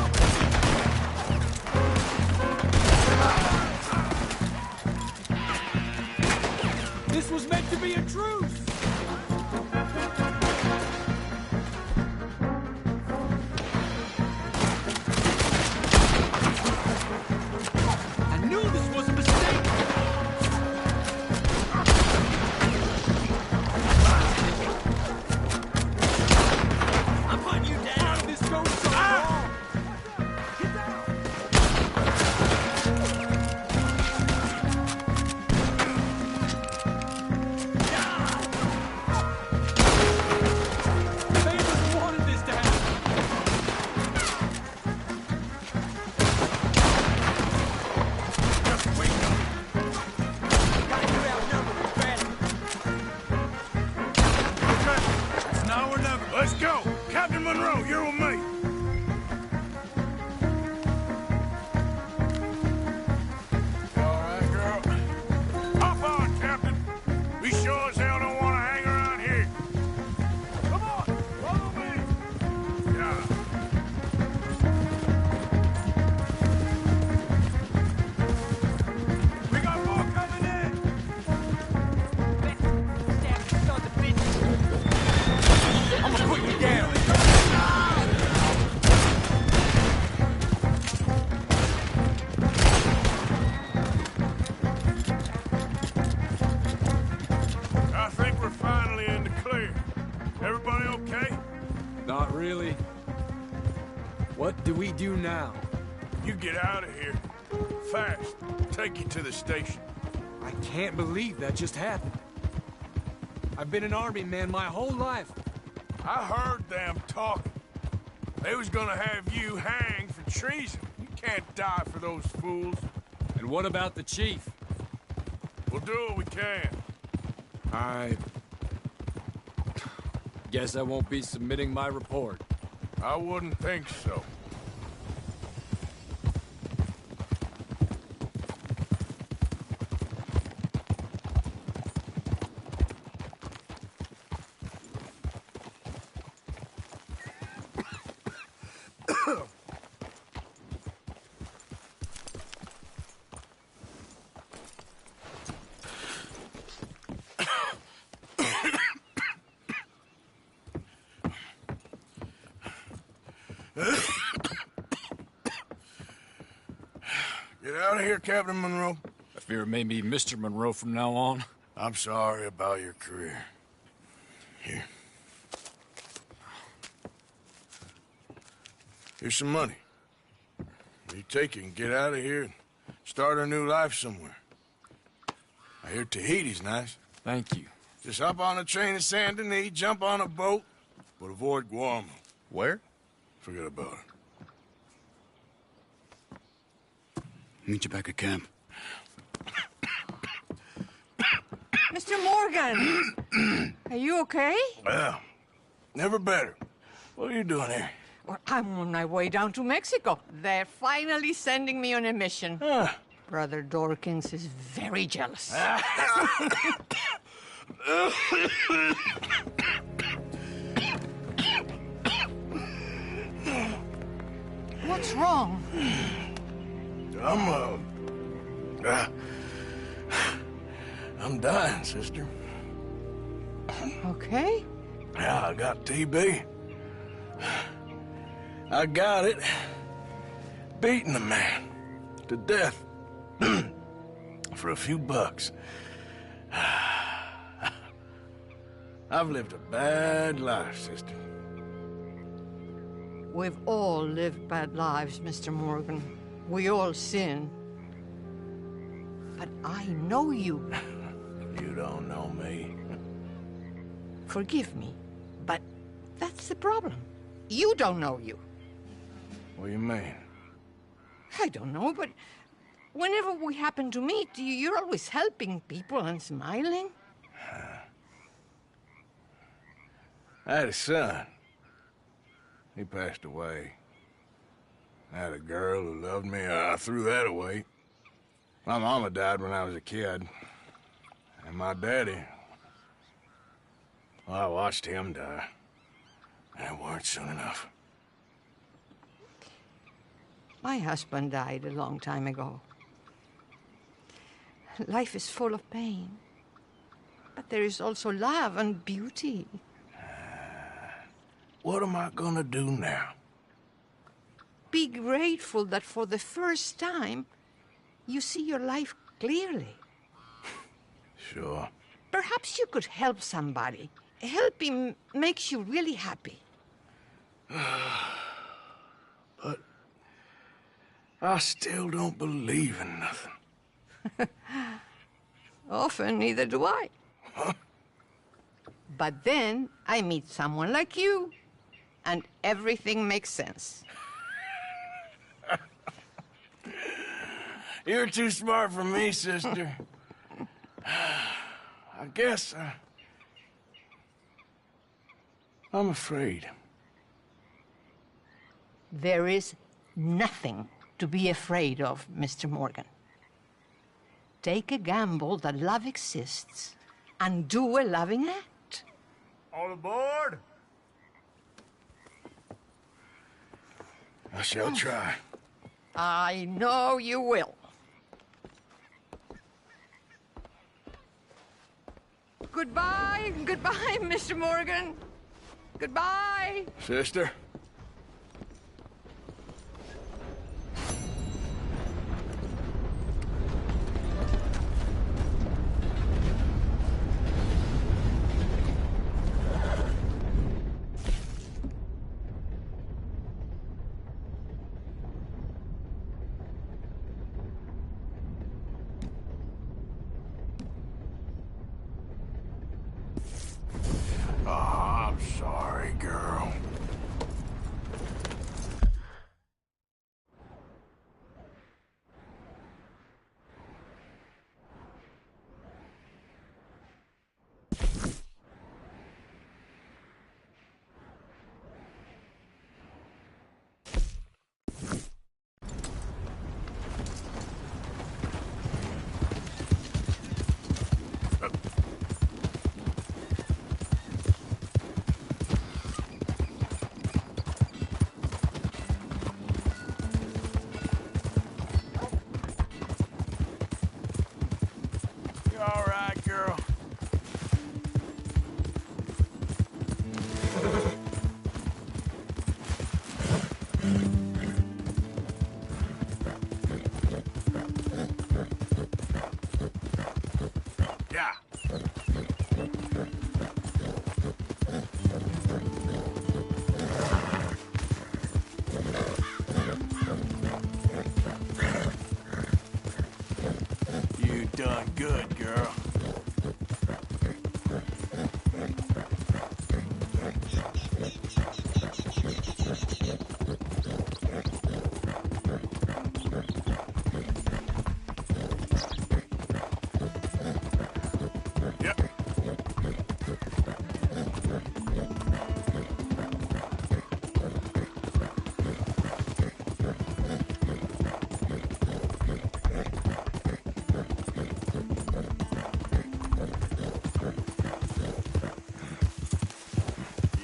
Speaker 16: This was meant to be a truce! I knew this was a mistake! I'm putting you down! This goes so wrong! Get down! Neighbors wanted this to happen! Gotta get outnumbered, fast!
Speaker 3: It's now or never. Let's go. Captain Monroe, you're with me. All right, girl. Hop on, Captain. We sure as hell don't want to hang around here. Come on, follow me. Yeah. We got more coming in.
Speaker 16: I'm gonna put you down!
Speaker 3: I think we're finally in the clear. Everybody okay?
Speaker 5: Not really. What do we do now?
Speaker 3: You get out of here. Fast. Take you to the station.
Speaker 5: I can't believe that just happened. I've been an army man my whole life.
Speaker 3: I heard them talking. They was gonna have you hanged for treason. You can't die for those fools.
Speaker 5: And what about the chief?
Speaker 3: We'll do what we can.
Speaker 5: I guess I won't be submitting my report.
Speaker 3: I wouldn't think so. hear, Captain Monroe?
Speaker 5: I fear it may be Mr. Monroe from now on.
Speaker 3: I'm sorry about your career. Here. Here's some money. You take it and get out of here and start a new life somewhere. I hear Tahiti's nice.
Speaker 5: Thank you.
Speaker 3: Just hop on a train to Saint Denis, jump on a boat, but avoid Guam.
Speaker 17: Where?
Speaker 3: Forget about it.
Speaker 12: Meet you back at camp.
Speaker 21: Mr. Morgan! Are you okay?
Speaker 3: Well, never better. What are you doing here?
Speaker 21: Well, I'm on my way down to Mexico. They're finally sending me on a mission. Brother Dorkins is very jealous. What's wrong?
Speaker 3: I'm dying, sister.
Speaker 21: Okay.
Speaker 3: Yeah, I got TB. I got it. Beating a man to death for a few bucks. I've lived a bad life, sister.
Speaker 21: We've all lived bad lives, Mr. Morgan. We all sin. But I know you.
Speaker 3: You don't know me.
Speaker 21: Forgive me, but that's the problem. You don't know you.
Speaker 3: What do you mean?
Speaker 21: I don't know, but whenever we happen to meet, you're always helping people and smiling.
Speaker 3: I had a son. He passed away. I had a girl who loved me. I threw that away. My mama died when I was a kid. And my daddy, well, I watched him die. And it weren't soon enough.
Speaker 21: My husband died a long time ago. Life is full of pain. But there is also love and beauty.
Speaker 3: What am I gonna do now?
Speaker 21: Be grateful that for the first time, you see your life clearly.
Speaker 3: Sure.
Speaker 21: Perhaps you could help somebody. Helping makes you really happy.
Speaker 3: But I still don't believe in nothing.
Speaker 21: Often, neither do I. But then I meet someone like you, and everything makes sense.
Speaker 3: You're too smart for me, sister. I guess I'm afraid.
Speaker 21: There is nothing to be afraid of, Mr. Morgan. Take a gamble that love exists and do a loving act.
Speaker 20: All aboard!
Speaker 3: I shall try.
Speaker 21: I know you will. Goodbye, goodbye, Mr. Morgan. Goodbye.
Speaker 3: Sister? Oh, I'm sorry, girl. You all right, girl? Yeah.
Speaker 13: You done good, girl.
Speaker 3: Yep.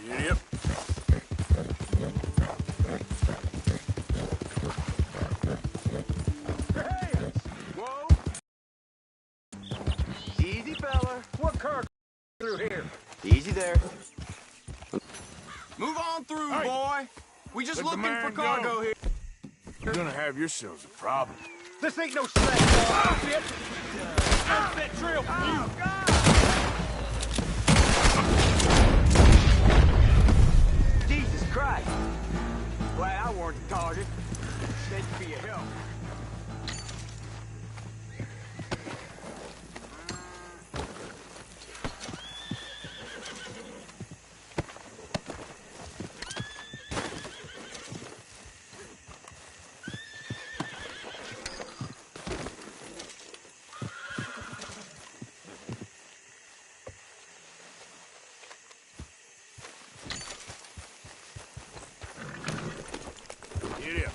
Speaker 3: Yep.
Speaker 4: Whoa! Easy, fella.
Speaker 10: What car through here?
Speaker 4: Easy there.
Speaker 16: Move on through,
Speaker 3: Hey.
Speaker 16: boy. We just
Speaker 3: Let the
Speaker 16: looking
Speaker 3: man
Speaker 16: for cargo
Speaker 3: go.
Speaker 16: here.
Speaker 3: You're gonna have yourselves a problem.
Speaker 10: This ain't no slack outfit. Outfit drill. Oh, God!
Speaker 4: Jesus Christ. Glad I weren't the target. Said to be a help.
Speaker 3: Get up.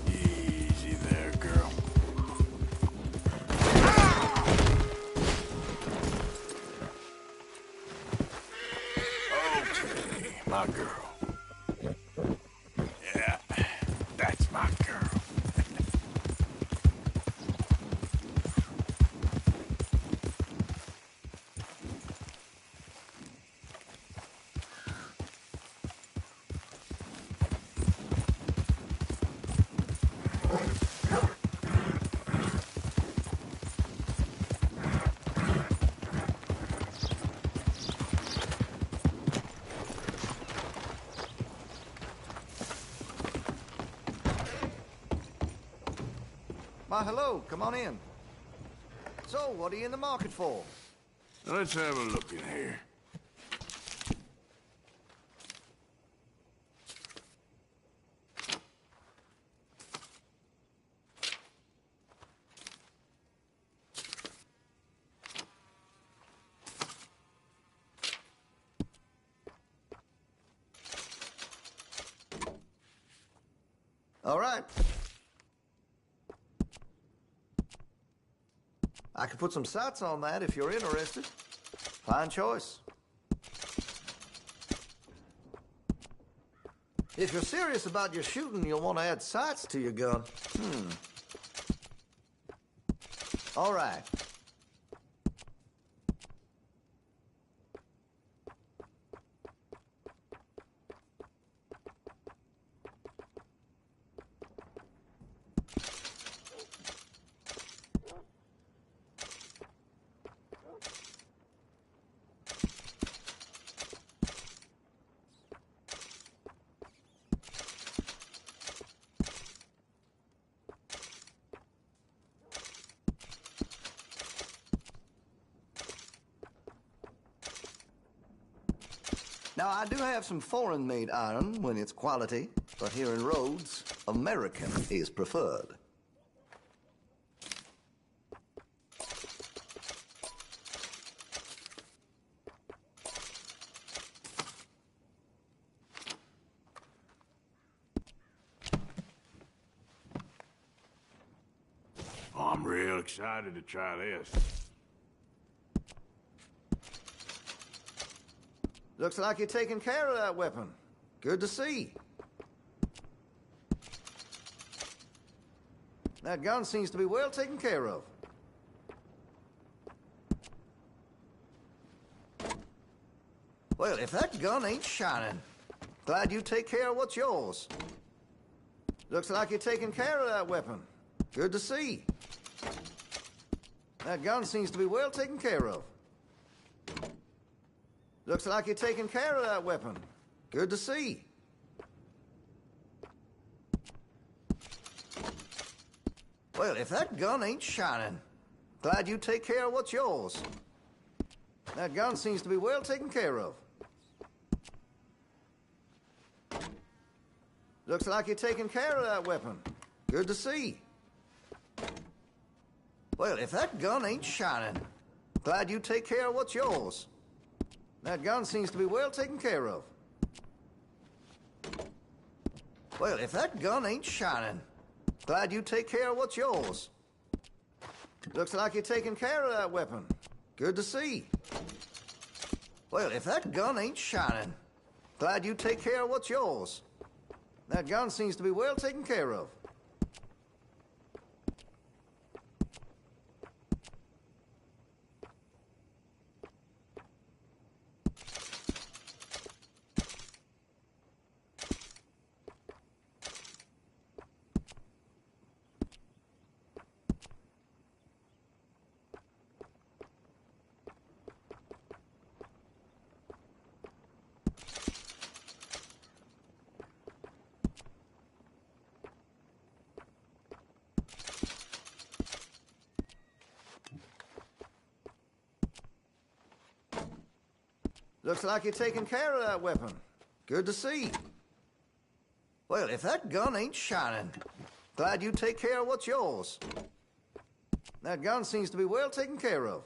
Speaker 3: Easy there, girl. Okay, my girl. Yeah, that's my girl.
Speaker 1: Why, hello. Come on in. So, what are you in the market for?
Speaker 3: Let's have a look in here.
Speaker 1: All right. I can put some sights on that if you're interested. Fine choice. If you're serious about your shooting, you'll want to add sights to your gun. All right. Now, I do have some foreign-made iron when it's quality, but here in Rhodes, American is preferred.
Speaker 3: Oh, I'm real excited to try this.
Speaker 1: Looks like you're taking care of that weapon. Good to see. That gun seems to be well taken care of. Well, if that gun ain't shining, glad you take care of what's yours. Looks like you're taking care of that weapon. Good to see. That gun seems to be well taken care of. Looks like you're taking care of that weapon. Good to see. Well, if that gun ain't shining, glad you take care of what's yours. That gun seems to be well taken care of. Looks like you're taking care of that weapon. Good to see. Well, if that gun ain't shining, glad you take care of what's yours. That gun seems to be well taken care of. Well, if that gun ain't shining, glad you take care of what's yours. Looks like you're taking care of that weapon. Good to see. Well, if that gun ain't shining, glad you take care of what's yours. That gun seems to be well taken care of. Looks like you're taking care of that weapon. Good to see. Well, if that gun ain't shining, glad you take care of what's yours. That gun seems to be well taken care of.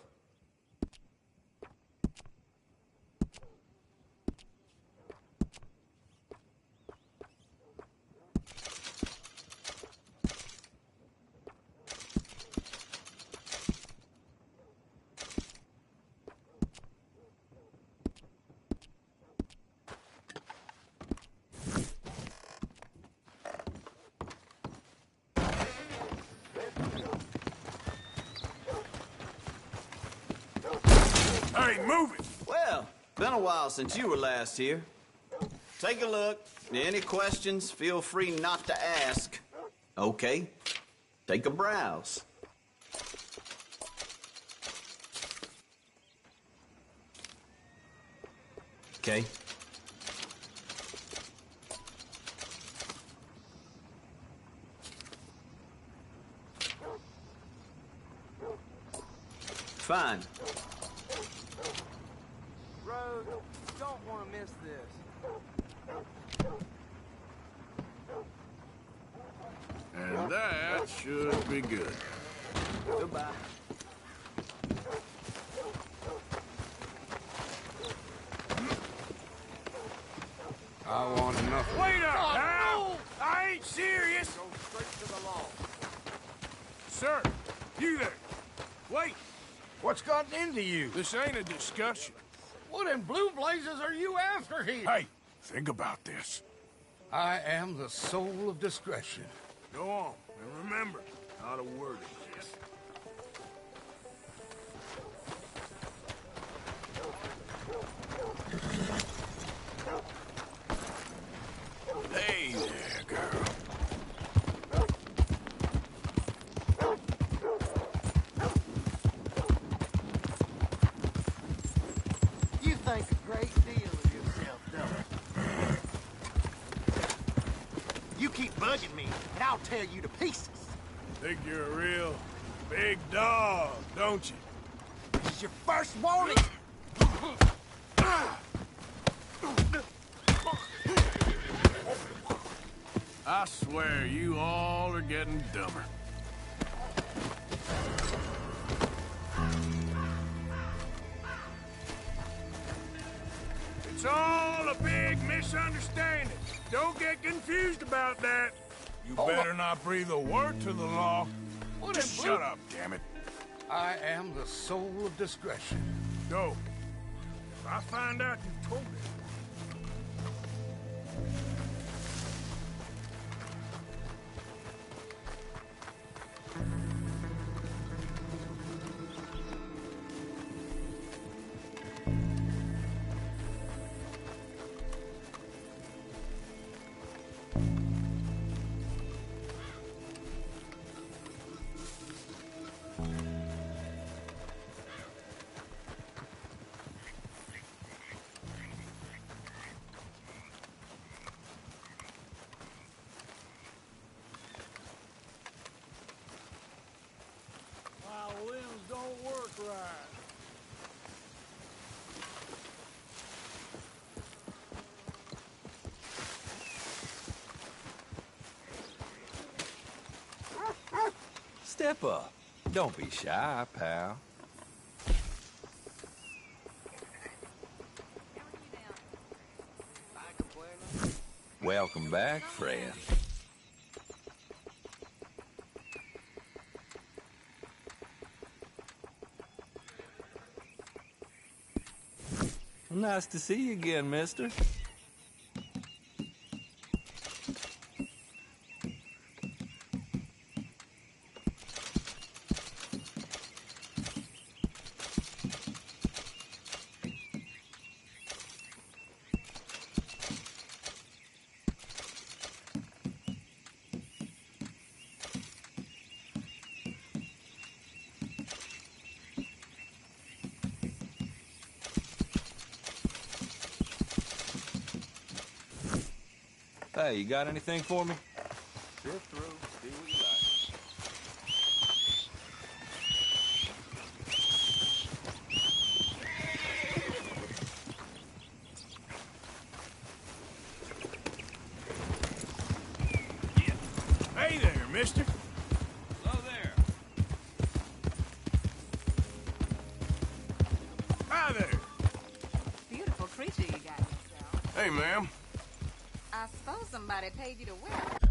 Speaker 13: Hey, move it!
Speaker 11: Well, been a while since you were last here. Take a look. Any questions, feel free not to ask. Okay, take a browse. Okay. Fine.
Speaker 10: Road, don't want to miss this.
Speaker 13: And that should be good.
Speaker 11: Goodbye.
Speaker 13: I want nothing.
Speaker 10: Wait up,
Speaker 13: now! I ain't serious!
Speaker 10: Go straight to the law.
Speaker 13: Sir, you there. Wait.
Speaker 7: What's gotten into you?
Speaker 13: This ain't a discussion.
Speaker 7: What in blue blazes are you after here?
Speaker 13: Hey, think about this.
Speaker 7: I am the soul of discretion.
Speaker 13: Go on, and remember, not a word exists. Hey there, girl.
Speaker 10: You think a great deal of yourself, don't you? You keep bugging me, and I'll tear you to pieces.
Speaker 13: Think you're a real big dog, don't you?
Speaker 10: This is your first warning.
Speaker 13: I swear you all are getting dumber. It's all a big misunderstanding. Don't get confused about that. You better not breathe a word to the law.
Speaker 7: What
Speaker 13: Just
Speaker 7: in
Speaker 13: shut
Speaker 7: blue-
Speaker 13: up, damn it.
Speaker 7: I am the soul of discretion.
Speaker 13: Go.
Speaker 7: If I find out you told it.
Speaker 10: My limbs don't work right.
Speaker 8: Step up. Don't be shy, pal. Welcome back, friend. Nice to see you again, mister. Hey, you got anything for me? Sift through, see what you like.
Speaker 13: Hey there, mister.
Speaker 8: Hello there.
Speaker 13: Hi there.
Speaker 18: Beautiful creature you got yourself.
Speaker 13: Hey, ma'am.
Speaker 18: I suppose somebody paid you to wear it.